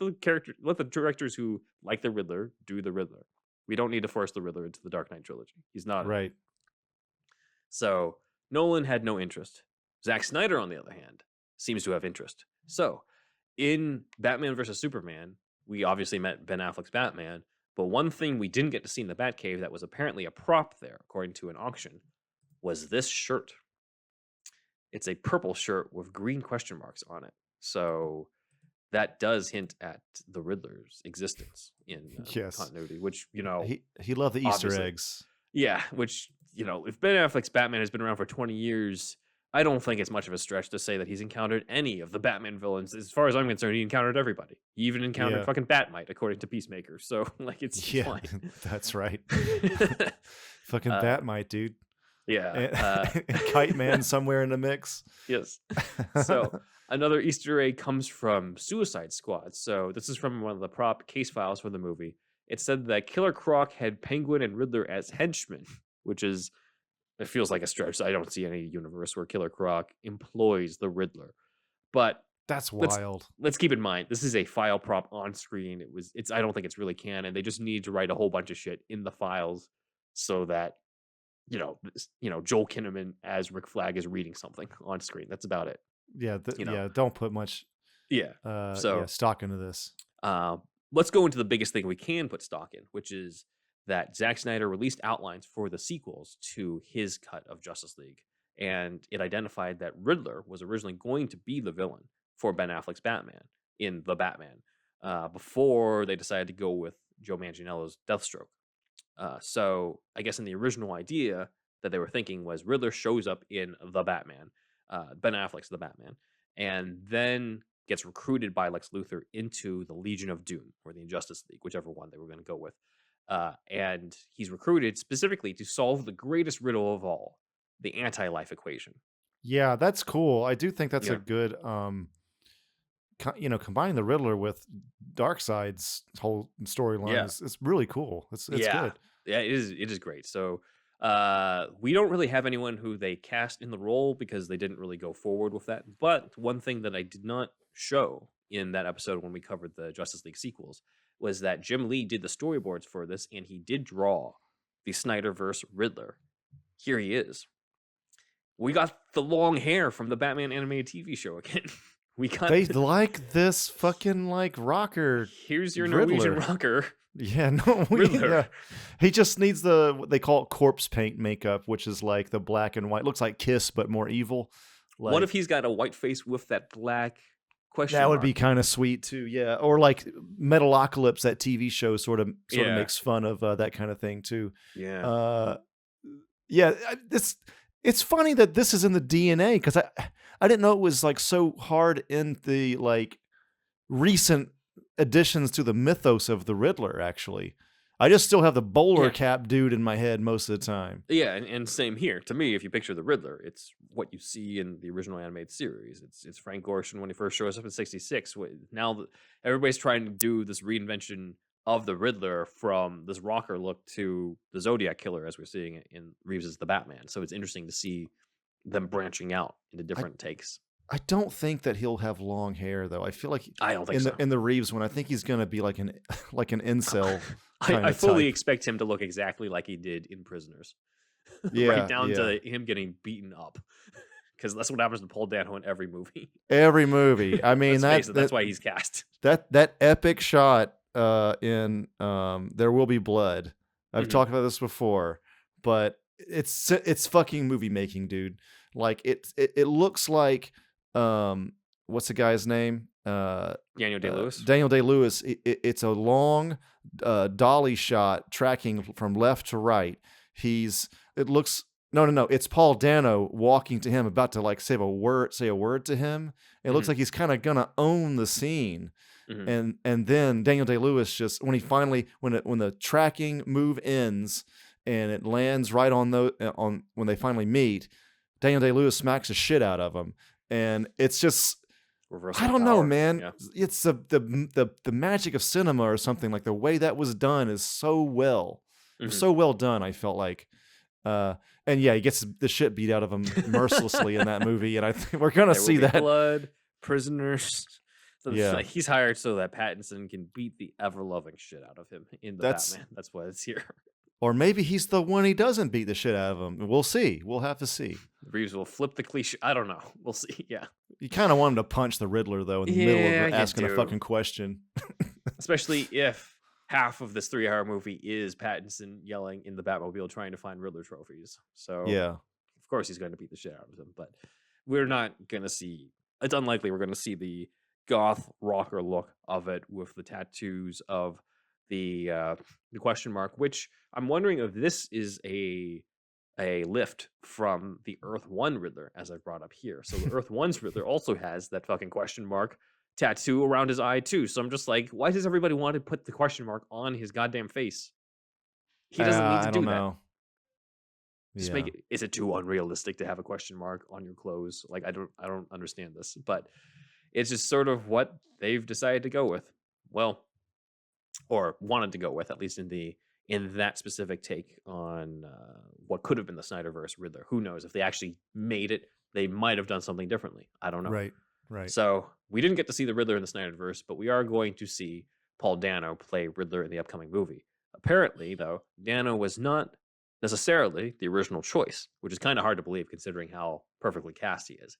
Speaker 2: Let the directors who like the Riddler do the Riddler. We don't need to force the Riddler into the Dark Knight trilogy. He's not.
Speaker 3: Right.
Speaker 2: So Nolan had no interest. Zack Snyder, on the other hand, seems to have interest. So in Batman vs. Superman, we obviously met Ben Affleck's Batman, but one thing we didn't get to see in the Batcave that was apparently a prop there, according to an auction, was this shirt. It's a purple shirt with green question marks on it. So that does hint at the Riddler's existence in
Speaker 3: Yes.
Speaker 2: continuity, which,
Speaker 3: He loved the Easter
Speaker 2: obviously.
Speaker 3: eggs.
Speaker 2: Yeah, which, if Ben Affleck's Batman has been around for 20 years, I don't think it's much of a stretch to say that he's encountered any of the Batman villains. As far as I'm concerned, he encountered everybody. He even encountered fucking Batmite, according to Peacemaker. So, it's fine.
Speaker 3: That's right. Fucking Batmite, dude.
Speaker 2: Yeah.
Speaker 3: And Kite Man somewhere in the mix.
Speaker 2: Yes. So, another Easter egg comes from Suicide Squad. So, this is from one of the prop case files for the movie. It said that Killer Croc had Penguin and Riddler as henchmen, which is... It feels like a stretch. I don't see any universe where Killer Croc employs the Riddler. But
Speaker 3: That's wild.
Speaker 2: let's keep in mind, this is a file prop on screen. I don't think it's really canon. They just need to write a whole bunch of shit in the files so that, Joel Kinnaman as Rick Flag is reading something on screen. That's about it.
Speaker 3: Yeah, don't put much stock into this.
Speaker 2: Let's go into the biggest thing we can put stock in, which is that Zack Snyder released outlines for the sequels to his cut of Justice League, and it identified that Riddler was originally going to be the villain for Ben Affleck's Batman in The Batman, before they decided to go with Joe Manganiello's Deathstroke. So I guess in the original idea that they were thinking was Riddler shows up in The Batman, Ben Affleck's The Batman, and then gets recruited by Lex Luthor into the Legion of Doom or the Injustice League, whichever one they were going to go with. And he's recruited specifically to solve the greatest riddle of all, the anti-life equation.
Speaker 3: Yeah, that's cool. I do think that's
Speaker 2: Yeah.
Speaker 3: a good, combining the Riddler with Darkseid's whole storyline is really cool. It's good.
Speaker 2: Yeah, it is great. So we don't really have anyone who they cast in the role because they didn't really go forward with that. But one thing that I did not show in that episode when we covered the Justice League sequels was that Jim Lee did the storyboards for this, and he did draw the Snyderverse Riddler. Here he is. We got the long hair from the Batman animated TV show again.
Speaker 3: They like this fucking like rocker.
Speaker 2: Here's your
Speaker 3: Riddler.
Speaker 2: Norwegian rocker.
Speaker 3: Yeah, no, yeah. He just needs what they call corpse paint makeup, which is like the black and white. Looks like Kiss, but more evil. Like,
Speaker 2: what if he's got a white face with that black question
Speaker 3: that would
Speaker 2: mark?
Speaker 3: be kind of sweet too, yeah. Or like Metalocalypse, that TV show sort of makes fun of that kind of thing too.
Speaker 2: Yeah.
Speaker 3: Yeah, it's funny that this is in the DNA, because I didn't know it was like so hard in the like recent additions to the mythos of the Riddler. Actually, I just still have the bowler cap dude in my head most of the time.
Speaker 2: Yeah, and same here. To me, if you picture the Riddler, it's what you see in the original animated series. It's Frank Gorshin when he first shows up in '66. Now everybody's trying to do this reinvention of the Riddler from this rocker look to the Zodiac Killer, as we're seeing it in Reeves' The Batman. So it's interesting to see them branching out into different takes.
Speaker 3: I don't think that he'll have long hair, though. I feel like
Speaker 2: I don't think
Speaker 3: in the Reeves one, I think he's going to be like an incel.
Speaker 2: I fully expect him to look exactly like he did in Prisoners.
Speaker 3: Yeah,
Speaker 2: right down to him getting beaten up. Because that's what happens to Paul Dano in every movie.
Speaker 3: Every movie. I mean,
Speaker 2: that's why he's cast.
Speaker 3: That epic shot in There Will Be Blood. I've talked about this before, but it's fucking movie making, dude. Like it looks like what's the guy's name?
Speaker 2: Daniel Day-Lewis.
Speaker 3: Daniel Day-Lewis. It's a long dolly shot tracking from left to right. It's Paul Dano walking to him, about to like say a word to him. It looks like he's kind of gonna own the scene. And then Daniel Day-Lewis just when the tracking move ends and it lands right on when they finally meet, Daniel Day-Lewis smacks the shit out of him, and it's just
Speaker 2: reversal
Speaker 3: I don't
Speaker 2: power.
Speaker 3: know, man.
Speaker 2: Yeah.
Speaker 3: It's the magic of cinema or something. Like the way that was done is so well, so well done. I felt like, and yeah, he gets the shit beat out of him mercilessly in that movie, and I think we're gonna see that.
Speaker 2: Blood, Prisoners. So
Speaker 3: Yeah.
Speaker 2: like he's hired so that Pattinson can beat the ever-loving shit out of him in the Batman. That's why it's here.
Speaker 3: Or maybe he's the one he doesn't beat the shit out of him. We'll see. We'll have to see.
Speaker 2: Reeves will flip the cliche. I don't know. We'll see. Yeah.
Speaker 3: You kind of want him to punch the Riddler, though, in the middle of asking a fucking question.
Speaker 2: Especially if half of this 3-hour movie is Pattinson yelling in the Batmobile trying to find Riddler trophies. So,
Speaker 3: yeah,
Speaker 2: of course he's going to beat the shit out of him. But we're not going to see... It's unlikely we're going to see the goth rocker look of it with the tattoos of the question mark, which I'm wondering if this is a lift from the Earth 1 Riddler, as I brought up here. So the Earth 1's Riddler also has that fucking question mark tattoo around his eye too. So I'm just like, why does everybody want to put the question mark on his goddamn face? He doesn't need to do that. Just make it. Is it too unrealistic to have a question mark on your clothes? Like I don't understand this, but it's just sort of what they've decided to go with. Well, or wanted to go with, at least in that specific take on what could have been the Snyderverse Riddler. Who knows? If they actually made it, they might have done something differently. I don't know.
Speaker 3: Right.
Speaker 2: So we didn't get to see the Riddler in the Snyderverse, but we are going to see Paul Dano play Riddler in the upcoming movie. Apparently, though, Dano was not necessarily the original choice, which is kind of hard to believe considering how perfectly cast he is.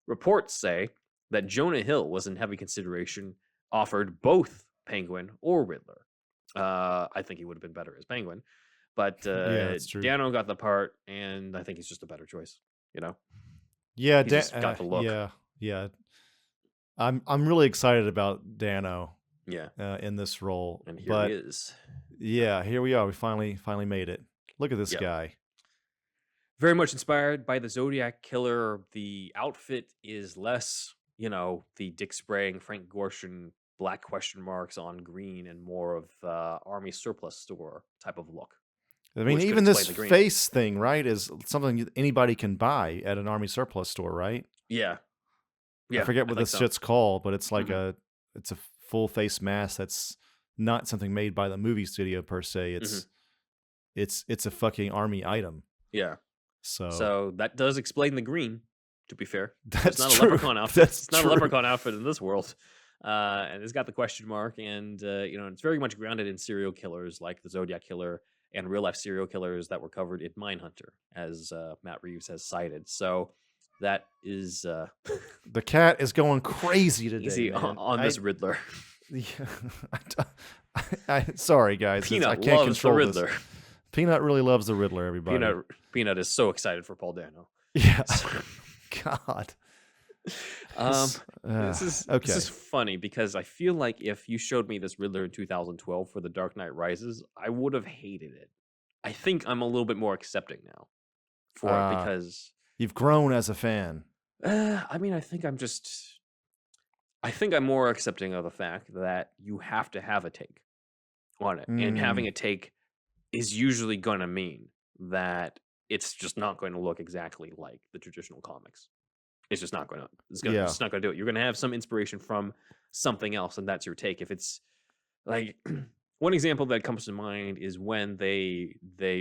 Speaker 2: Reports say that Jonah Hill was in heavy consideration, offered both Penguin or Riddler. I think he would have been better as Penguin, but Dano got the part, and I think he's just a better choice. You know?
Speaker 3: Yeah,
Speaker 2: he's just got the look.
Speaker 3: Yeah. I'm really excited about Dano.
Speaker 2: Yeah,
Speaker 3: in this role,
Speaker 2: and here he is.
Speaker 3: Yeah, here we are. We finally made it. Look at this guy.
Speaker 2: Very much inspired by the Zodiac Killer. The outfit is less, the Dick spraying Frank Gorshin black question marks on green and more of army surplus store type of look.
Speaker 3: I mean, even this face thing, right, is something anybody can buy at an army surplus store, right?
Speaker 2: Yeah.
Speaker 3: I forget what this shit's called, but it's like it's a full face mask that's not something made by the movie studio per se. It's a fucking army item.
Speaker 2: Yeah.
Speaker 3: So
Speaker 2: that does explain the green, to be fair.
Speaker 3: That's
Speaker 2: it's not
Speaker 3: true.
Speaker 2: A leprechaun outfit.
Speaker 3: It's
Speaker 2: not a leprechaun outfit in this world. And it's got the question mark, and it's very much grounded in serial killers like the Zodiac Killer and real life serial killers that were covered in Mindhunter, as Matt Reeves has cited. So that is
Speaker 3: the cat is going crazy today,
Speaker 2: easy
Speaker 3: man.
Speaker 2: on this Riddler.
Speaker 3: Yeah, sorry guys,
Speaker 2: Peanut
Speaker 3: I can't
Speaker 2: loves
Speaker 3: control
Speaker 2: the Riddler.
Speaker 3: this. Peanut really loves the Riddler. Everybody.
Speaker 2: Peanut is so excited for Paul Dano.
Speaker 3: Yeah. God.
Speaker 2: This is funny because I feel like if you showed me this Riddler in 2012 for The Dark Knight Rises, I would have hated it. I think I'm a little bit more accepting now for it because
Speaker 3: you've grown as a fan.
Speaker 2: I mean, I think I'm more accepting of the fact that you have to have a take on it, and having a take is usually going to mean that it's just not going to look exactly like the traditional comics. It's just not going to. It's not going to do it. You're going to have some inspiration from something else, and that's your take. If it's like one example that comes to mind is when they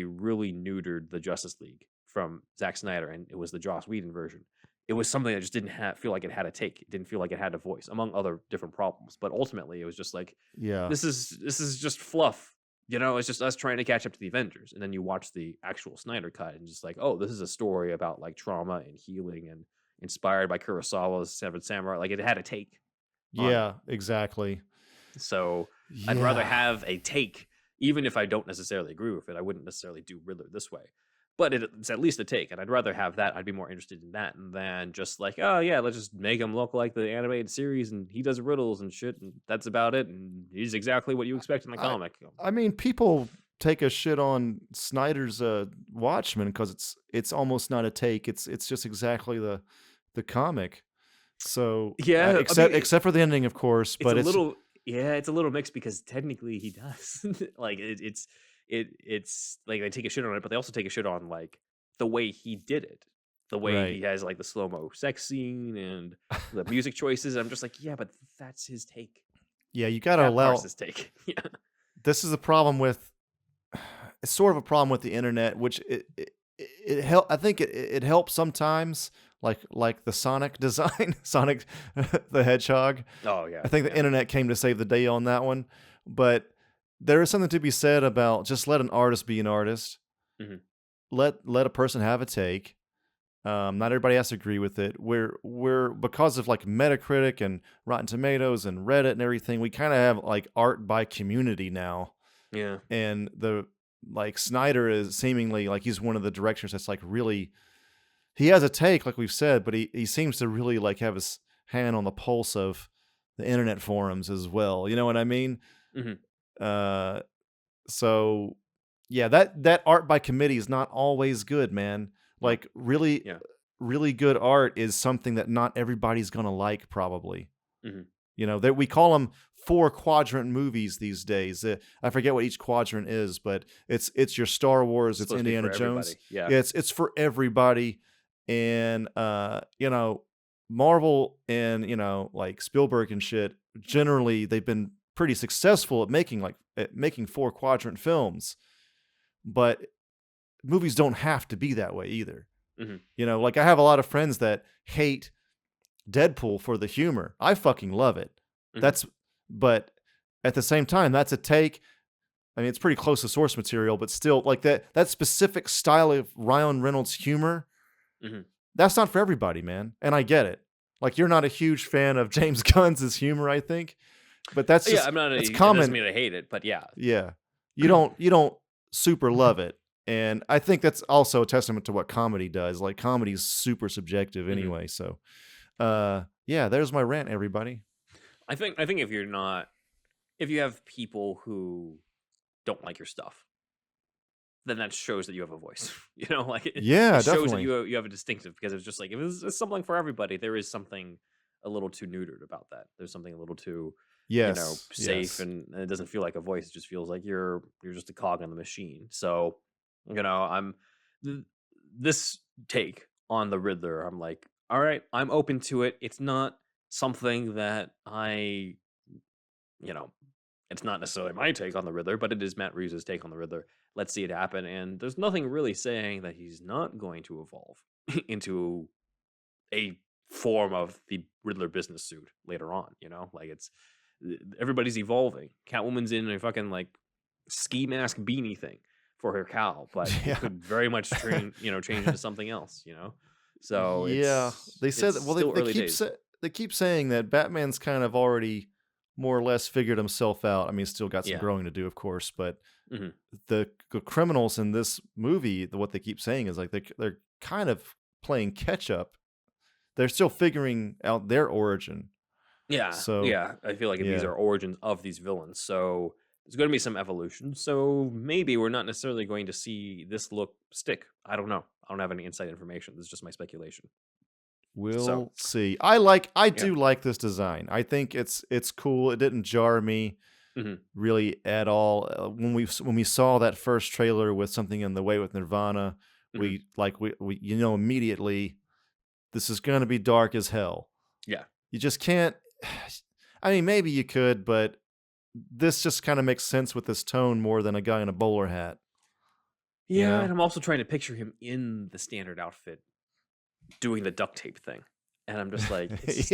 Speaker 2: really neutered the Justice League from Zack Snyder, and it was the Joss Whedon version. It was something that just didn't feel like it had a take. It didn't feel like it had a voice, among other different problems. But ultimately, it was just like, this is just fluff. It's just us trying to catch up to the Avengers. And then you watch the actual Snyder cut, and just like, oh, this is a story about like trauma and healing and inspired by Kurosawa's Seven Samurai. Like, it had a take.
Speaker 3: Yeah, exactly.
Speaker 2: So I'd rather have a take, even if I don't necessarily agree with it. I wouldn't necessarily do Riddler this way, but it's at least a take, and I'd rather have that. I'd be more interested in that than just like, oh yeah, let's just make him look like the animated series, and he does riddles and shit, and that's about it, and he's exactly what you expect in the comic.
Speaker 3: I mean, people take a shit on Snyder's Watchmen because it's almost not a take. It's just exactly the comic. So
Speaker 2: yeah,
Speaker 3: except for the ending, of course. But
Speaker 2: it's a little mixed because technically he does. Like it's like they take a shit on it, but they also take a shit on like the way he did it, the way he has like the slow-mo sex scene and the music choices. I'm just like, yeah, but that's his take.
Speaker 3: Yeah, you got to allow
Speaker 2: his take. Yeah,
Speaker 3: this is a problem with. It's sort of a problem with the internet, which it help. I think it helps sometimes. Like the Sonic design, Sonic the Hedgehog.
Speaker 2: Oh yeah.
Speaker 3: I think the internet came to save the day on that one. But there is something to be said about just let an artist be an artist.
Speaker 2: Mm-hmm.
Speaker 3: Let a person have a take. Not everybody has to agree with it. We're because of like Metacritic and Rotten Tomatoes and Reddit and everything, we kind of have like art by community now.
Speaker 2: Yeah.
Speaker 3: And Snyder is seemingly like he's one of the directors that's like really. He has a take, like we've said, but he seems to really like have his hand on the pulse of the internet forums as well. You know what I mean?
Speaker 2: Mm-hmm.
Speaker 3: So yeah, that art by committee is not always good, man. Like really good art is something that not everybody's gonna like, probably.
Speaker 2: Mm-hmm.
Speaker 3: That we call them 4-quadrant movies these days. I forget what each quadrant is, but it's your Star Wars, it's Indiana Jones.
Speaker 2: Yeah,
Speaker 3: it's for everybody. And Marvel and like Spielberg and shit, generally they've been pretty successful at making 4-quadrant films, but movies don't have to be that way either.
Speaker 2: Mm-hmm.
Speaker 3: Like I have a lot of friends that hate Deadpool for the humor. I fucking love it.
Speaker 2: Mm-hmm.
Speaker 3: But at the same time, that's a take. I mean, it's pretty close to source material, but still, like that specific style of Ryan Reynolds humor.
Speaker 2: Mm-hmm.
Speaker 3: That's not for everybody, man. And I get it. Like you're not a huge fan of James Gunn's humor, I think, but that's just,
Speaker 2: I'm not.
Speaker 3: It's
Speaker 2: common. It doesn't
Speaker 3: common.
Speaker 2: mean I hate it, but yeah.
Speaker 3: You don't super love it, and I think that's also a testament to what comedy does. Like comedy's super subjective anyway. So, there's my rant, everybody.
Speaker 2: I think if you have people who don't like your stuff, then that shows that you have a voice. It shows
Speaker 3: definitely.
Speaker 2: that you have a distinctive, because it's just like, if it's something for everybody, there is something a little too neutered about that. There's something a little too safe, and it doesn't feel like a voice. It just feels like you're just a cog on the machine. So, this take on the Riddler, I'm like, all right, I'm open to it. It's not something that it's not necessarily my take on the Riddler, but it is Matt Reeves' take on the Riddler. Let's see it happen. And there's nothing really saying that he's not going to evolve into a form of the Riddler business suit later on. Like everybody's evolving. Catwoman's in a fucking like ski mask beanie thing for her cowl, but it could very much change into something else. So
Speaker 3: they said
Speaker 2: it's
Speaker 3: well
Speaker 2: still
Speaker 3: they
Speaker 2: early
Speaker 3: keep
Speaker 2: days.
Speaker 3: they keep saying that Batman's kind of already more or less figured himself out. I mean, he's still got some growing to do, of course, but the criminals in this movie, what they keep saying is like they're kind of playing catch up. They're still figuring out their origin.
Speaker 2: Yeah.
Speaker 3: So
Speaker 2: I feel like these are origins of these villains. So there's going to be some evolution. So maybe we're not necessarily going to see this look stick. I don't know. I don't have any inside information. This is just my speculation.
Speaker 3: We'll see. I do like this design. I think it's cool. It didn't jar me really at all. When we saw that first trailer with Something in the Way with Nirvana, we immediately this is going to be dark as hell.
Speaker 2: Yeah.
Speaker 3: You just can't. I mean, maybe you could, but this just kind of makes sense with this tone more than a guy in a bowler hat.
Speaker 2: Yeah, and I'm also trying to picture him in the standard outfit doing the duct tape thing. And I'm just like, it's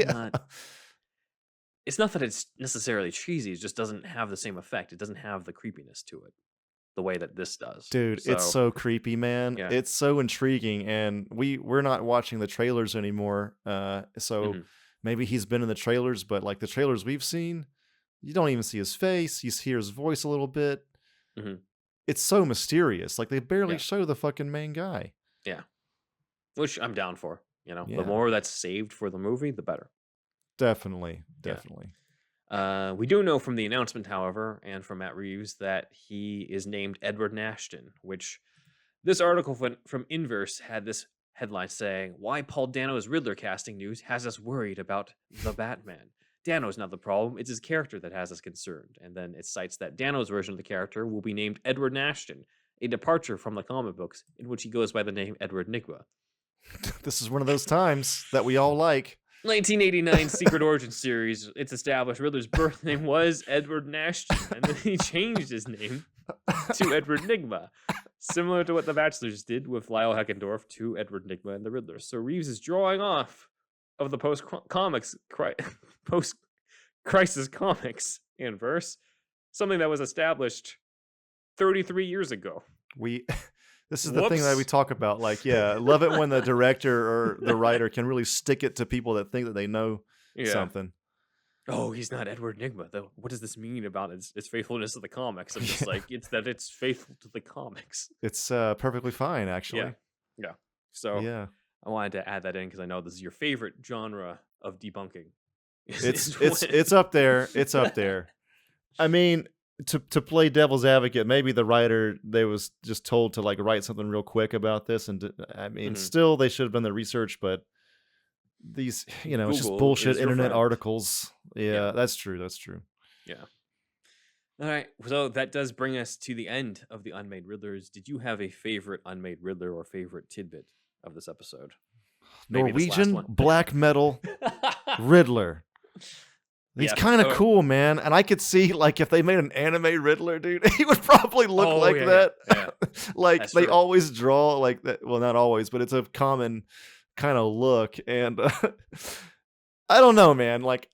Speaker 2: not that it's necessarily cheesy, it just doesn't have the same effect. It doesn't have the creepiness to it the way that this does.
Speaker 3: Dude, it's so creepy, man.
Speaker 2: Yeah.
Speaker 3: It's so intriguing, and we're not watching the trailers anymore. Maybe he's been in the trailers, but like the trailers we've seen, you don't even see his face. You hear his voice a little bit. It's so mysterious. Like they barely show the fucking main guy.
Speaker 2: Yeah. Which I'm down for.
Speaker 3: Yeah.
Speaker 2: The more that's saved for the movie, the better.
Speaker 3: Definitely.
Speaker 2: We do know from the announcement, however, and from Matt Reeves, that he is named Edward Nashton, which this article from Inverse had this headline saying, "Why Paul Dano's Riddler casting news has us worried about the Batman. Dano's not the problem, it's his character that has us concerned." And then it cites that Dano's version of the character will be named Edward Nashton, a departure from the comic books in which he goes by the name Edward Nigma.
Speaker 3: This is one of those times that we all like.
Speaker 2: 1989 Secret Origin series. It's established Riddler's birth name was Edward Nashton, and then he changed his name to Edward Nigma, similar to what the Bachelors did with Lyle Heckendorf to Edward Nigma and the Riddler. So Reeves is drawing off of the post-crisis comics Unverse, something that was established 33 years ago.
Speaker 3: This is the thing that we talk about. Like, I love it when the director or the writer can really stick it to people that think that they know something.
Speaker 2: Oh, he's not Edward Nigma, though. What does this mean about its faithfulness to the comics? I'm just like, it's that it's faithful to the comics.
Speaker 3: It's perfectly fine, actually.
Speaker 2: Yeah. So I wanted to add that in because I know this is your favorite genre of debunking.
Speaker 3: It's up there. It's up there. I mean, to play devil's advocate, maybe the writer, they was just told to like write something real quick about this, and I mean, still they should have done the research, but these,
Speaker 2: Google
Speaker 3: it's just bullshit internet
Speaker 2: friend.
Speaker 3: articles. Yeah, that's true.
Speaker 2: Yeah. All right, so that does bring us to the end of the Unmade Riddlers. Did you have a favorite Unmade Riddler or favorite tidbit of this episode? Maybe
Speaker 3: Norwegian black metal Riddler. He's kind of cool, man. And I could see, like, if they made an anime Riddler, dude, he would probably look like that. Yeah. Like, that's they true. Always draw like that. Well, not always, but it's a common kind of look. And I don't know, man. Like,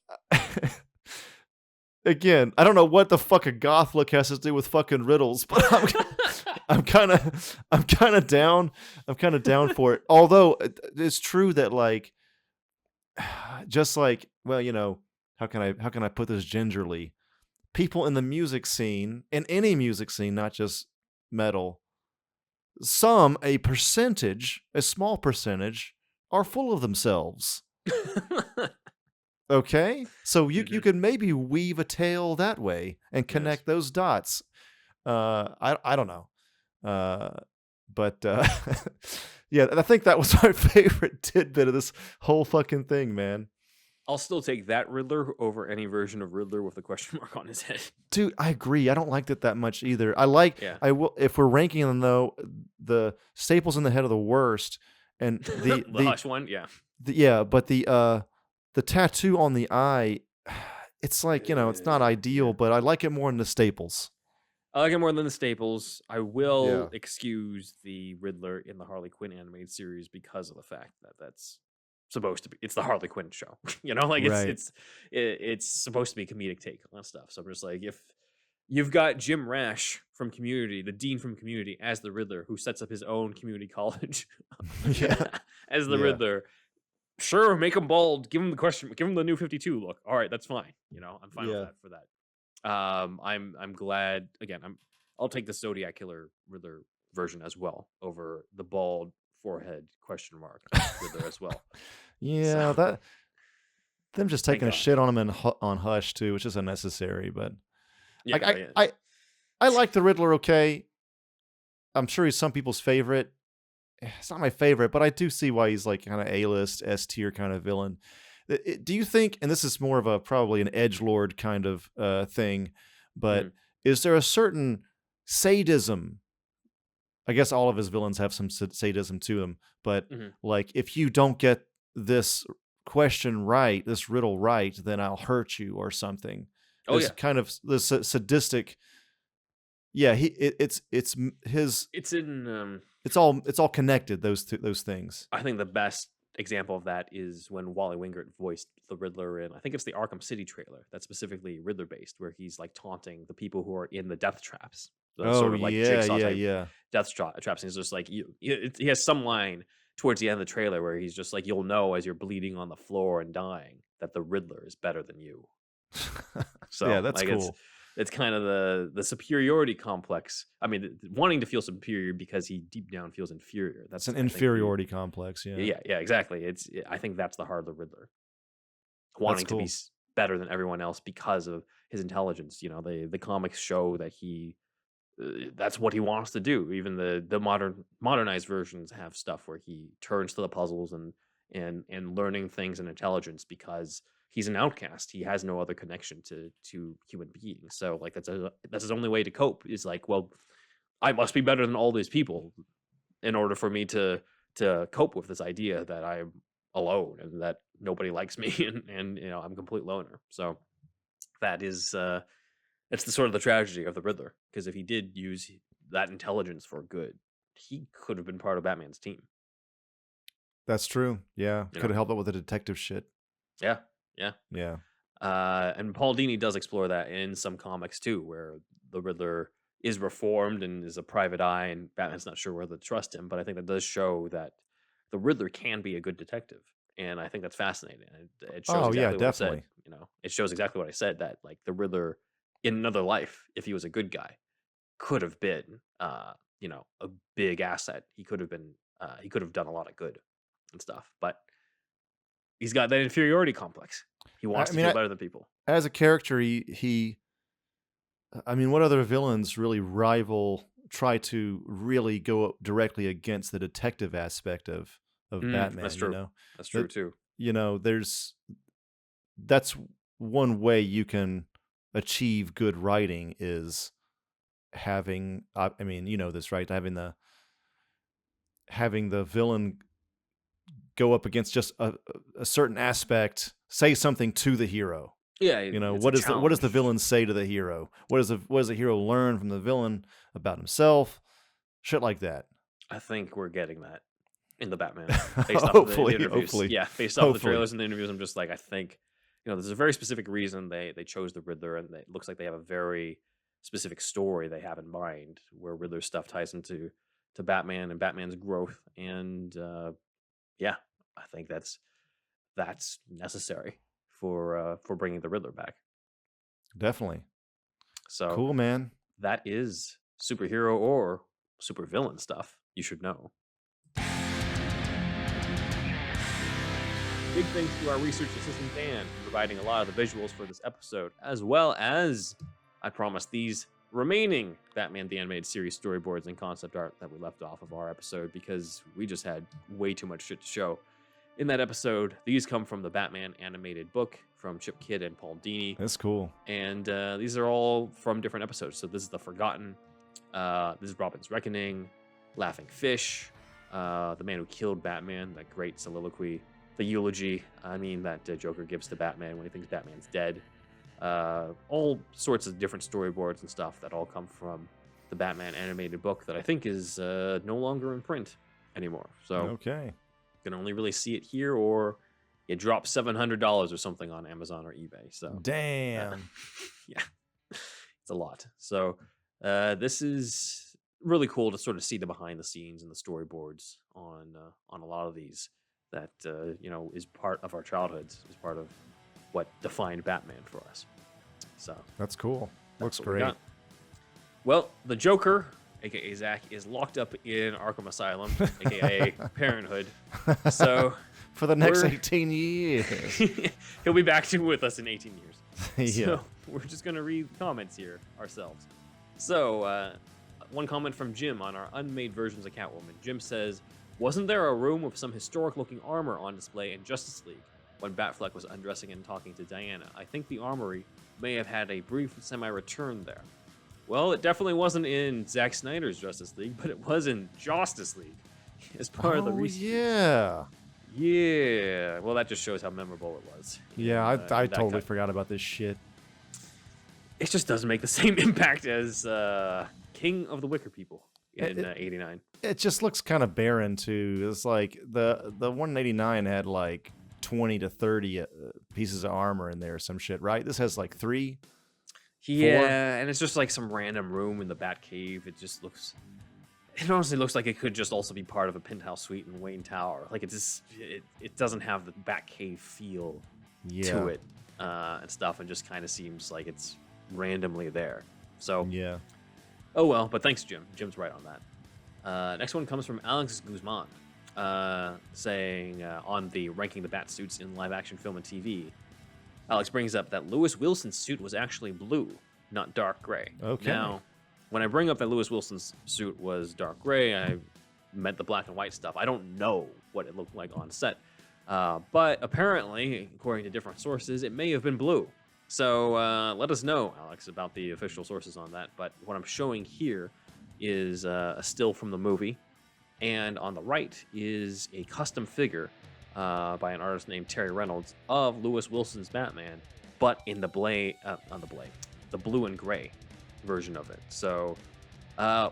Speaker 3: again, I don't know what the fuck a goth look has to do with fucking riddles, but I'm kind of down. I'm kind of down for it. Although it's true that, like, just like, well, how can I put this gingerly? People in the music scene, in any music scene, not just metal, a small percentage, are full of themselves. Okay? So you can maybe weave a tale that way and connect those dots. I don't know. But yeah, I think that was my favorite tidbit of this whole fucking thing, man.
Speaker 2: I'll still take that Riddler over any version of Riddler with a question mark on his head.
Speaker 3: Dude, I agree. I don't like that much either. I will, if we're ranking them though, the staples in the head are the worst, and the
Speaker 2: Hush one,
Speaker 3: but the tattoo on the eye, it's like, it's not ideal, but I like it more than the staples.
Speaker 2: I like it more than the staples. I will excuse the Riddler in the Harley Quinn animated series because of the fact that that's supposed to be. It's the Harley Quinn show, like
Speaker 3: Right.
Speaker 2: it's supposed to be a comedic take on stuff. So I'm just like, if you've got Jim Rash from Community, the dean from Community, as the Riddler, who sets up his own community college
Speaker 3: Yeah.
Speaker 2: as the
Speaker 3: Yeah.
Speaker 2: Riddler. Sure, make him bald. Give him the new 52 look. All right, that's fine. I'm fine with
Speaker 3: Yeah.
Speaker 2: that for that. I'm glad. Again, I'll take the Zodiac Killer Riddler version as well over the bald forehead question mark Riddler as well.
Speaker 3: Yeah,
Speaker 2: So,
Speaker 3: them just
Speaker 2: thank
Speaker 3: taking a
Speaker 2: God.
Speaker 3: shit on him on Hush too, which is unnecessary. But
Speaker 2: Yeah,
Speaker 3: like, I like the Riddler. Okay, I'm sure he's some people's favorite. It's not my favorite, but I do see why he's like kind of A-list, S-tier kind of villain. Do you think, and this is more of a probably an edgelord kind of thing, but is there a certain sadism? I guess all of his villains have some sadism to them, but like if you don't get this question right, this riddle right, then I'll hurt you or something.
Speaker 2: Oh,
Speaker 3: This
Speaker 2: yeah.
Speaker 3: kind of this sadistic. Yeah, it's his.
Speaker 2: It's in.
Speaker 3: It's all connected. Those things.
Speaker 2: I think the best example of that is when Wally Wingert voiced the Riddler in, I think it's the Arkham City trailer that's specifically Riddler based, where he's like taunting the people who are in the death traps. The sort of like Jigsaw type death traps. And he's just like, he has some line towards the end of the trailer where he's just like, you'll know as you're bleeding on the floor and dying that the Riddler is better than you. So
Speaker 3: Yeah, that's
Speaker 2: like,
Speaker 3: cool.
Speaker 2: It's kind of the superiority complex. I mean, wanting to feel superior because he deep down feels inferior.
Speaker 3: That's an
Speaker 2: I think,
Speaker 3: inferiority complex. Yeah.
Speaker 2: Yeah, exactly. I think that's the heart of the Riddler. Wanting to be better than everyone else because of his intelligence. The comics show that that's what he wants to do. Even the modernized versions have stuff where he turns to the puzzles and learning things and intelligence because he's an outcast. He has no other connection to human beings. So like that's his only way to cope is like, well, I must be better than all these people in order for me to cope with this idea that I'm alone and that nobody likes me and I'm a complete loner. So that is it's the sort of the tragedy of the Riddler, because if he did use that intelligence for good, he could have been part of Batman's team.
Speaker 3: That's true. Yeah, could have helped out with the detective shit.
Speaker 2: Yeah. And Paul Dini does explore that in some comics too, where the Riddler is reformed and is a private eye, and Batman's not sure whether to trust him. But I think that does show that the Riddler can be a good detective, and I think that's fascinating. It shows exactly what I said. It shows exactly what I said, that like the Riddler in another life, if he was a good guy, could have been a big asset. He could have been he could have done a lot of good and stuff, but he's got that inferiority complex. He wants to feel better than people.
Speaker 3: As a character, what other villains really try to really go directly against the detective aspect of Batman?
Speaker 2: That's true. That's true too.
Speaker 3: That's one way you can achieve good writing is having, this, right? Having the villain go up against just a certain aspect, say something to the hero.
Speaker 2: Yeah,
Speaker 3: what does the villain say to the hero? What does the hero learn from the villain about himself? Shit like that.
Speaker 2: I think we're getting that in the Batman. Based off
Speaker 3: Hopefully,
Speaker 2: of the interviews.
Speaker 3: hopefully.
Speaker 2: Yeah, based off the trailers and the interviews, I'm just like, I think there's a very specific reason they chose the Riddler, and it looks like they have a very specific story they have in mind where Riddler stuff ties into Batman and Batman's growth, and I think that's necessary for bringing the Riddler back.
Speaker 3: Definitely.
Speaker 2: So
Speaker 3: cool, man.
Speaker 2: That is superhero or supervillain stuff you should know. Big thanks to our research assistant Dan for providing a lot of the visuals for this episode, as well as, I promise, these remaining Batman the Animated Series storyboards and concept art that we left off of our episode, because we just had way too much shit to show. In that episode, these come from the Batman animated book from Chip Kidd and Paul Dini.
Speaker 3: That's cool.
Speaker 2: And these are all from different episodes. So this is The Forgotten. This is Robin's Reckoning. Laughing Fish. The Man Who Killed Batman. That great soliloquy. The eulogy, that Joker gives to Batman when he thinks Batman's dead. All sorts of different storyboards and stuff that all come from the Batman animated book that I think is no longer in print anymore. So
Speaker 3: okay.
Speaker 2: can only really see it here, or you drop $700 or something on Amazon or eBay. So
Speaker 3: damn,
Speaker 2: yeah, it's a lot. So this is really cool to sort of see the behind the scenes and the storyboards on a lot of these that is part of our childhoods, is part of what defined Batman for us. So
Speaker 3: that's cool. Looks
Speaker 2: we
Speaker 3: great.
Speaker 2: got. Well, the Joker, aka Zack, is locked up in Arkham Asylum, aka Parenthood. So
Speaker 3: for the next 18 years,
Speaker 2: he'll be back with us in 18 years.
Speaker 3: Yeah.
Speaker 2: So we're just gonna read comments here ourselves. So one comment from Jim on our Unmade versions of Catwoman. Jim says, "Wasn't there a room with some historic-looking armor on display in Justice League when Batfleck was undressing and talking to Diana? I think the armory may have had a brief semi-return there." Well, it definitely wasn't in Zack Snyder's Justice League, but it was in Justice League as part of the Reese.
Speaker 3: Yeah.
Speaker 2: Yeah. Well, that just shows how memorable it was.
Speaker 3: Yeah, I totally forgot about this shit.
Speaker 2: It just doesn't make the same impact as King of the Wicker People in '89.
Speaker 3: It just looks kind of barren too. It's like the one in '89 had like 20 to 30 pieces of armor in there or some shit, right? This has like 3.
Speaker 2: Yeah,
Speaker 3: 4.
Speaker 2: and it's just like some random room in the Batcave. It honestly looks like it could just also be part of a penthouse suite in Wayne Tower. Like it doesn't have the Batcave feel to it and stuff, and just kind of seems like it's randomly there. So
Speaker 3: yeah.
Speaker 2: Oh well, but thanks, Jim. Jim's right on that. Next one comes from Alex Guzman, saying on the ranking the bat suits in live action film and TV. Alex brings up that Lewis Wilson's suit was actually blue, not dark gray.
Speaker 3: Okay.
Speaker 2: Now, when I bring up that Lewis Wilson's suit was dark gray, I meant the black and white stuff. I don't know what it looked like on set. But apparently, according to different sources, it may have been blue. So let us know, Alex, about the official sources on that. But what I'm showing here is a still from the movie. And on the right is a custom figure by an artist named Terry Reynolds of Lewis Wilson's Batman, but in the blue and gray version of it. So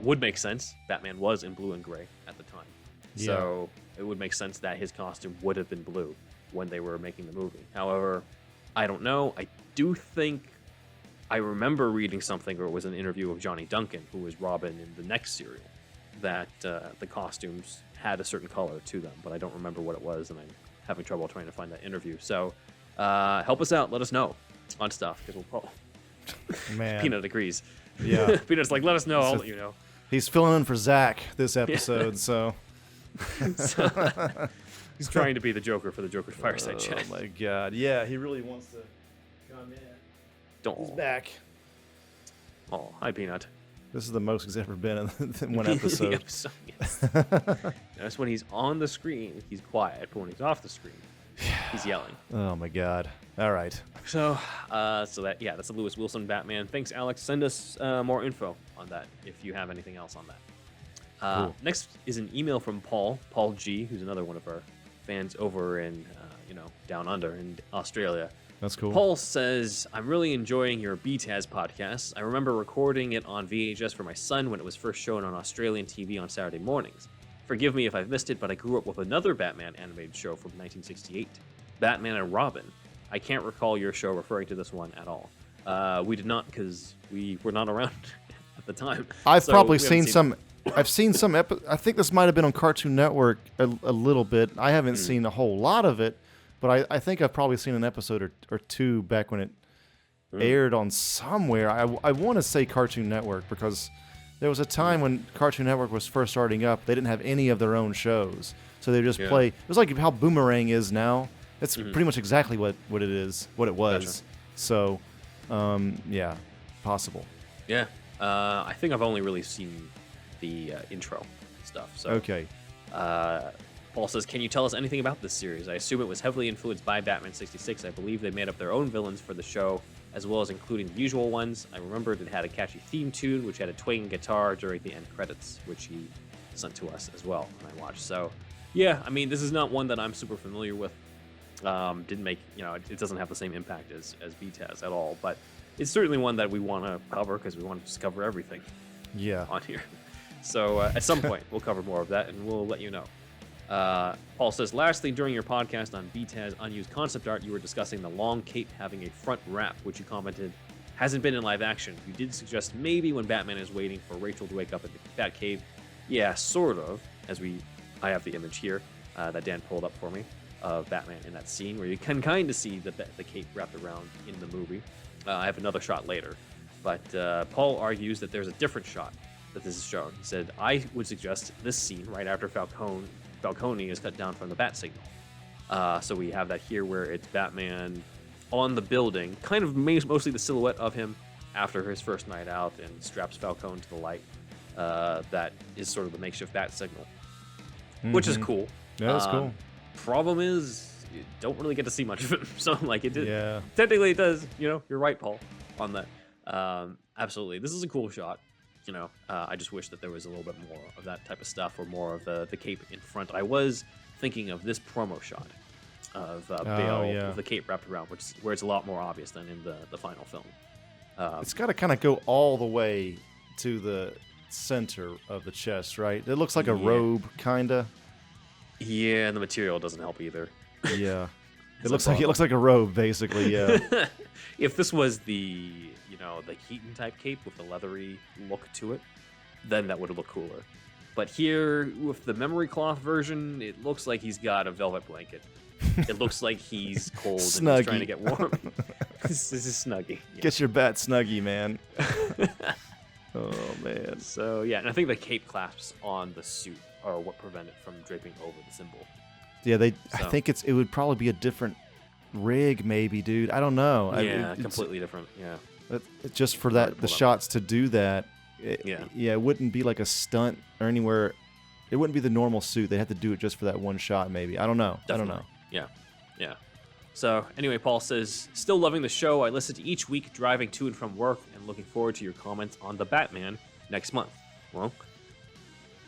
Speaker 2: would make sense. Batman was in blue and gray at the time.
Speaker 3: Yeah.
Speaker 2: So it would make sense that his costume would have been blue when they were making the movie. However, I don't know. I do think I remember reading something, or it was an interview of Johnny Duncan, who was Robin in the next serial, that the costumes had a certain color to them, but I don't remember what it was, and I'm having trouble trying to find that interview. So help us out. Let us know on stuff, because we'll probably...
Speaker 3: Man.
Speaker 2: Peanut agrees.
Speaker 3: Yeah.
Speaker 2: Peanut's like, let us know. I'll let you know.
Speaker 3: He's filling in for Zack this episode, so...
Speaker 2: He's trying to be the Joker for the Joker's Fireside Chat.
Speaker 3: Oh my god. Yeah, he really wants to come in. He's back.
Speaker 2: Oh, hi, Peanut.
Speaker 3: This is the most he's ever been in one episode.
Speaker 2: Yes. Notice when he's on the screen, he's quiet, but when he's off the screen, he's yelling.
Speaker 3: Oh my god. All right.
Speaker 2: So that's the Lewis Wilson Batman. Thanks, Alex. Send us more info on that if you have anything else on that.
Speaker 3: Cool.
Speaker 2: Next is an email from Paul G, who's another one of our fans over in down under in Australia.
Speaker 3: That's cool.
Speaker 2: Paul says, "I'm really enjoying your BTAS podcast. I remember recording it on VHS for my son when it was first shown on Australian TV on Saturday mornings. Forgive me if I've missed it, but I grew up with another Batman animated show from 1968, Batman and Robin. I can't recall your show referring to this one at all. We did not, because we were not around at the time.
Speaker 3: I've probably seen some. I've seen some. I think this might have been on Cartoon Network a little bit. I haven't seen a whole lot of it, but I think I've probably seen an episode or two back when it aired on somewhere. I want to say Cartoon Network, because there was a time when Cartoon Network was first starting up. They didn't have any of their own shows, so they just play. It was like how Boomerang is now. It's pretty much exactly what it is, what it was.
Speaker 2: Gotcha.
Speaker 3: So, yeah, possible.
Speaker 2: Yeah, I think I've only really seen the intro stuff. So
Speaker 3: Okay.
Speaker 2: Paul says, "Can you tell us anything about this series? I assume it was heavily influenced by Batman 66. I believe they made up their own villains for the show, as well as including the usual ones. I remembered it had a catchy theme tune, which had a twanging guitar during the end credits, which he sent to us as well when I watched. So, yeah, I mean, this is not one that I'm super familiar with. Didn't make, it doesn't have the same impact as BTAS at all, but it's certainly one that we want to cover, because we want to just cover everything
Speaker 3: Yeah.
Speaker 2: on here. So at some point, we'll cover more of that, and we'll let you know. Paul says, lastly, during your podcast on BTA's Unused concept art, you were discussing the long cape having a front wrap, which you commented hasn't been in live action. You did suggest maybe when Batman is waiting for Rachel to wake up at the Batcave. Yeah, sort of, I have the image here that Dan pulled up for me of Batman in that scene where you can kind of see the cape wrapped around in the movie. I have another shot later. But Paul argues that there's a different shot that this is shown. He said, I would suggest this scene right after Falcone is cut down from the bat signal. So we have that here where it's Batman on the building, kind of mostly the silhouette of him after his first night out, and straps Falcone to the light. That is sort of the makeshift bat signal, which is cool.
Speaker 3: Yeah, that's cool.
Speaker 2: Problem is, you don't really get to see much of him. So, like, it did.
Speaker 3: Yeah.
Speaker 2: Technically, it does. You're right, Paul, on that. Absolutely. This is a cool shot. I just wish that there was a little bit more of that type of stuff, or more of the cape in front. I was thinking of this promo shot of Bale with the cape wrapped around, where it's a lot more obvious than in the final film.
Speaker 3: It's got to kind of go all the way to the center of the chest, right? It looks like a robe, kind of.
Speaker 2: Yeah, and the material doesn't help either.
Speaker 3: Yeah, it looks like a robe, basically. Yeah.
Speaker 2: If this was the Keaton type cape with the leathery look to it, then that would look cooler. But here, with the memory cloth version, it looks like he's got a velvet blanket. It looks like he's cold and he's trying to get warm. This is Snuggie. Yeah.
Speaker 3: Get your bat Snuggie, man. Oh, man.
Speaker 2: So, yeah, and I think the cape clasps on the suit are what prevent it from draping over the symbol.
Speaker 3: Yeah, I think it would probably be a different rig, maybe, dude. I don't know.
Speaker 2: Yeah, completely different. Yeah.
Speaker 3: Just for the shots to do that, it wouldn't be like a stunt or anywhere. It wouldn't be the normal suit. They have to do it just for that one shot, maybe. I don't know.
Speaker 2: Definitely. I don't know. Yeah. So, anyway, Paul says, still loving the show. I listen to each week driving to and from work and looking forward to your comments on The Batman next month. Well,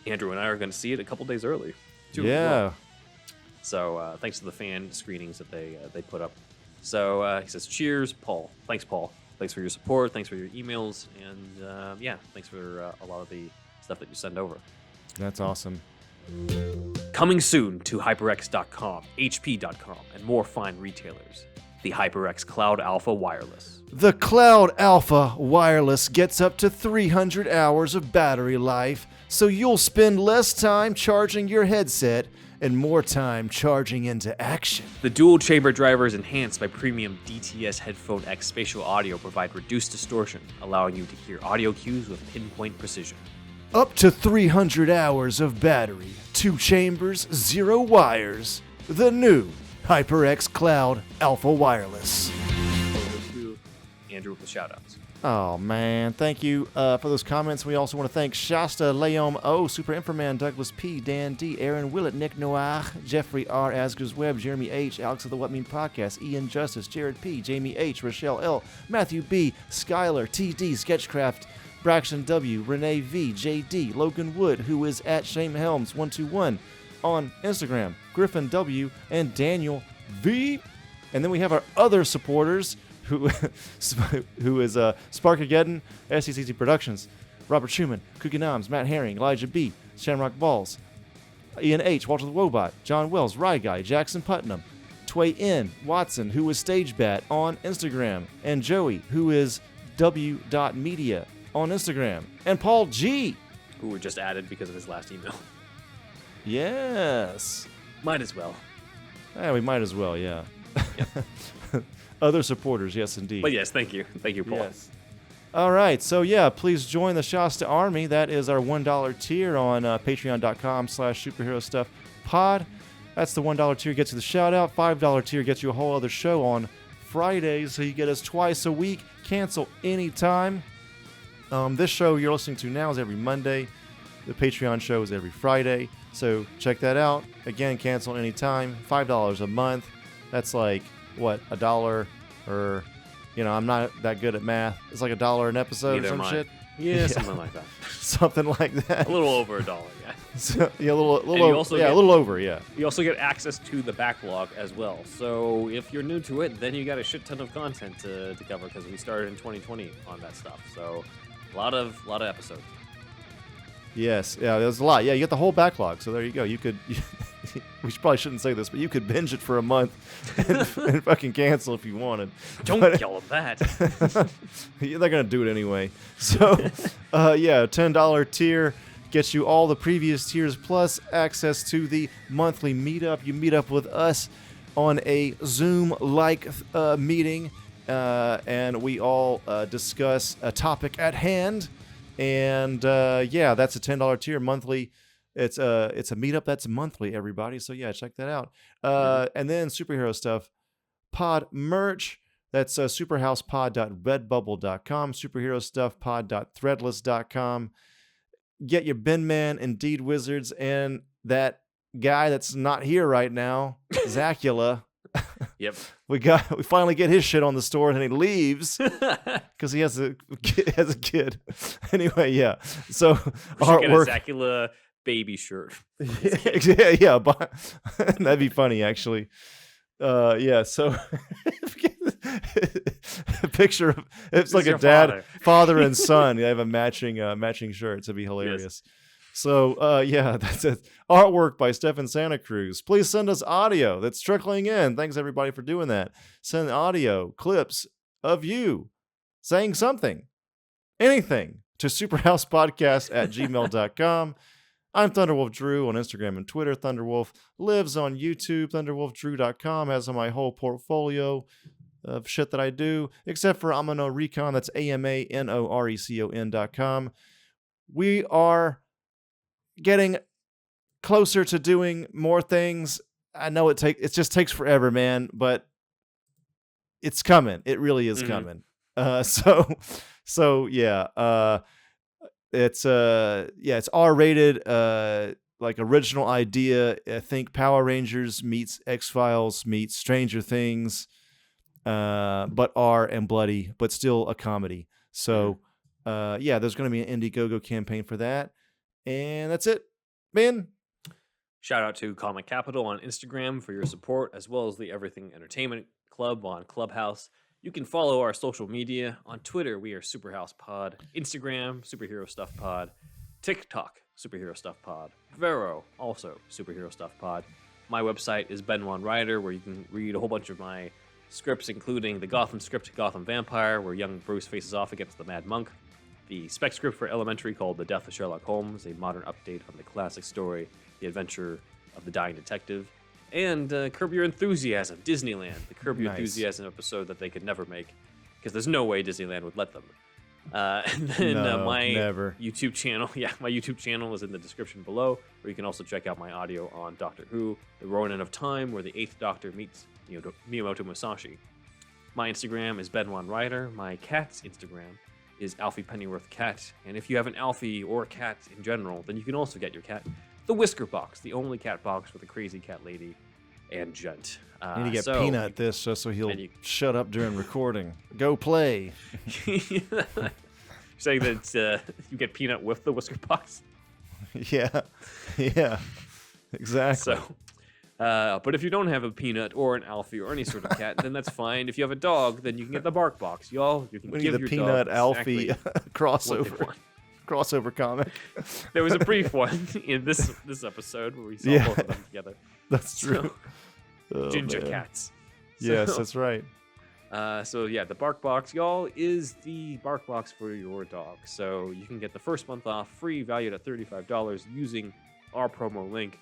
Speaker 2: Andrew and I are going to see it a couple days early.
Speaker 3: Yeah.
Speaker 2: So, thanks to the fan screenings that they put up. So, he says, cheers, Paul. Thanks, Paul. Thanks for your support. Thanks for your emails. And, thanks for a lot of the stuff that you send over.
Speaker 3: That's awesome.
Speaker 2: Coming soon to HyperX.com, HP.com, and more fine retailers. The HyperX Cloud Alpha Wireless.
Speaker 3: The Cloud Alpha Wireless gets up to 300 hours of battery life, so you'll spend less time charging your headset and more time charging into action.
Speaker 2: The dual chamber drivers enhanced by premium DTS Headphone X spatial audio provide reduced distortion, allowing you to hear audio cues with pinpoint precision.
Speaker 3: Up to 300 hours of battery, 2 chambers, 0 wires. The new HyperX Cloud Alpha Wireless.
Speaker 2: Over to Andrew with the shoutouts.
Speaker 3: Oh, man. Thank you for those comments. We also want to thank Shasta, Leom O, Super Infoman, Douglas P, Dan D, Aaron Willett, Nick Noir, Jeffrey R, Asger's Web, Jeremy H, Alex of the What Mean Podcast, Ian Justice, Jared P, Jamie H, Rochelle L, Matthew B, Skylar, TD, Sketchcraft, Braxton W, Renee V, JD, Logan Wood, who is at Shane Helms 121 on Instagram, Griffin W, and Daniel V. And then we have our other supporters, who is Sparkageddon, SCCC Productions, Robert Schumann, Cookie Noms, Matt Herring, Elijah B, Shamrock Balls, Ian H, Walter the Wobot, John Wells, Rye Guy, Jackson Putnam, Tway N, Watson, who is StageBat on Instagram, and Joey, who is W.media on Instagram, and Paul G,
Speaker 2: who were just added because of his last email.
Speaker 3: Yes.
Speaker 2: Might as well.
Speaker 3: Yeah, we might as well, yeah. Yep. Other supporters, yes, indeed.
Speaker 2: But yes, thank you. Thank you, Paul.
Speaker 3: Yes. All right, so yeah, please join the Shasta Army. That is our $1 tier on patreon.com/superherostuffpod. That's the $1 tier gets you the shout out. $5 tier gets you a whole other show on Fridays, so you get us twice a week. Cancel anytime. This show you're listening to now is every Monday. The Patreon show is every Friday. So check that out. Again, cancel anytime. $5 a month. That's like, what, $1 or, I'm not that good at math. It's like $1 an episode or some shit.
Speaker 2: Yeah, something like that.
Speaker 3: Something like that.
Speaker 2: A little over $1, yeah.
Speaker 3: So, yeah, a little over, yeah.
Speaker 2: You also get access to the backlog as well. So if you're new to it, then you got a shit ton of content to cover because we started in 2020 on that stuff. So a lot of episodes.
Speaker 3: Yes, yeah, there's a lot. Yeah, you get the whole backlog. So there you go. You could we probably shouldn't say this, but you could binge it for a month and fucking cancel if you wanted.
Speaker 2: Don't yell at that.
Speaker 3: They're going to do it anyway. So, $10 tier gets you all the previous tiers plus access to the monthly meetup. You meet up with us on a Zoom-like meeting, and we all discuss a topic at hand. And that's a $10 tier monthly. It's a meetup that's monthly, everybody. So yeah, check that out. And then superhero stuff, pod merch. That's superhousepod.redbubble.com, superhero stuff pod.threadless.com. Get your Bin Man, Indeed Wizards, and that guy that's not here right now, Zacula.
Speaker 2: Yep.
Speaker 3: We finally get his shit on the store, and then he leaves because he has a kid. Anyway, yeah. So
Speaker 2: artwork. Get a Zacula baby shirt.
Speaker 3: yeah. That'd be funny, actually. So a picture of it's like a dad, father and son. They have a matching shirts. It'd be hilarious. Yes. So that's it. Artwork by Stefan Santa Cruz. Please send us audio that's trickling in. Thanks everybody for doing that. Send audio clips of you saying something, anything, to superhousepodcast@gmail.com. I'm Thunderwolf Drew on Instagram and Twitter. Thunderwolf lives on YouTube. ThunderwolfDrew.com has my whole portfolio of shit that I do, except for Amano Recon. That's AMANORECON.com. We are getting closer to doing more things. I know it just takes forever, man, but it's coming. It really is coming. It's R-rated, like original idea. I think Power Rangers meets X-Files meets Stranger Things, but R and bloody, but still a comedy. So, there's going to be an Indiegogo campaign for that. And that's it, man.
Speaker 2: Shout out to Comic Capital on Instagram for your support, as well as the Everything Entertainment Club on Clubhouse. You can follow our social media. On Twitter, we are Superhouse Pod. Instagram, Superhero Stuff Pod. TikTok, Superhero Stuff Pod. Vero, also Superhero Stuff Pod. My website is Ben One Rider, where you can read a whole bunch of my scripts, including the Gotham script, Gotham Vampire, where young Bruce faces off against the Mad Monk. The spec script for Elementary called The Death of Sherlock Holmes, a modern update on the classic story, The Adventure of the Dying Detective. And Curb Your Enthusiasm, Disneyland, the Curb Your Enthusiasm episode that they could never make, because there's no way Disneyland would let them. And then
Speaker 3: never.
Speaker 2: YouTube channel, my YouTube channel is in the description below, where you can also check out my audio on Doctor Who, The Ronin of Time, where the 8th Doctor meets Miyamoto Musashi. My Instagram is Ben One Rider. My cat's Instagram is Alfie Pennyworth Cat. And if you have an Alfie or a cat in general, then you can also get your cat the Whisker Box, the only cat box with a crazy cat lady and gent.
Speaker 3: You need to get Peanut this just so he'll shut up during recording. Go play.
Speaker 2: You're saying that you get Peanut with the Whisker Box?
Speaker 3: Yeah, exactly.
Speaker 2: So, but if you don't have a Peanut or an Alfie or any sort of cat, then that's fine. If you have a dog, then you can get the Bark Box. Y'all, you can give your
Speaker 3: Peanut
Speaker 2: dog
Speaker 3: Alfie
Speaker 2: exactly
Speaker 3: crossover comic.
Speaker 2: There was a brief one in this episode where we saw both of them together.
Speaker 3: That's true.
Speaker 2: Ginger cats.
Speaker 3: Yes, that's right.
Speaker 2: The Bark Box, y'all, is the Bark Box for your dog. So you can get the first month off free, valued at $35, using our promo link.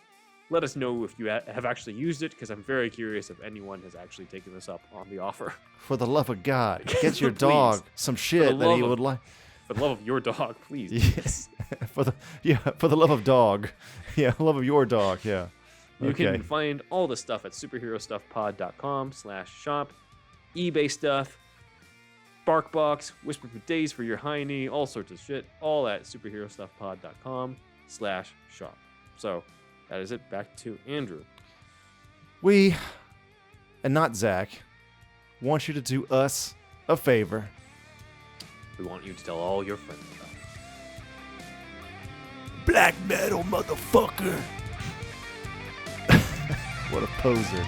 Speaker 2: Let us know if you have actually used it, because I'm very curious if anyone has actually taken this up on the offer.
Speaker 3: For the love of God, get your dog some shit that he would like.
Speaker 2: For the love of your dog, please.
Speaker 3: Yes. for the love of dog. Yeah, love of your dog. Yeah.
Speaker 2: You can find all the stuff at superherostuffpod.com/shop. eBay stuff, BarkBox, Whisper for Days for your hiney, all sorts of shit, all at superherostuffpod.com/shop. So that is it. Back to Andrew.
Speaker 3: We, and not Zach, want you to do us a favor.
Speaker 2: We want you to tell all your friends about it.
Speaker 3: Black metal, motherfucker. What a poser.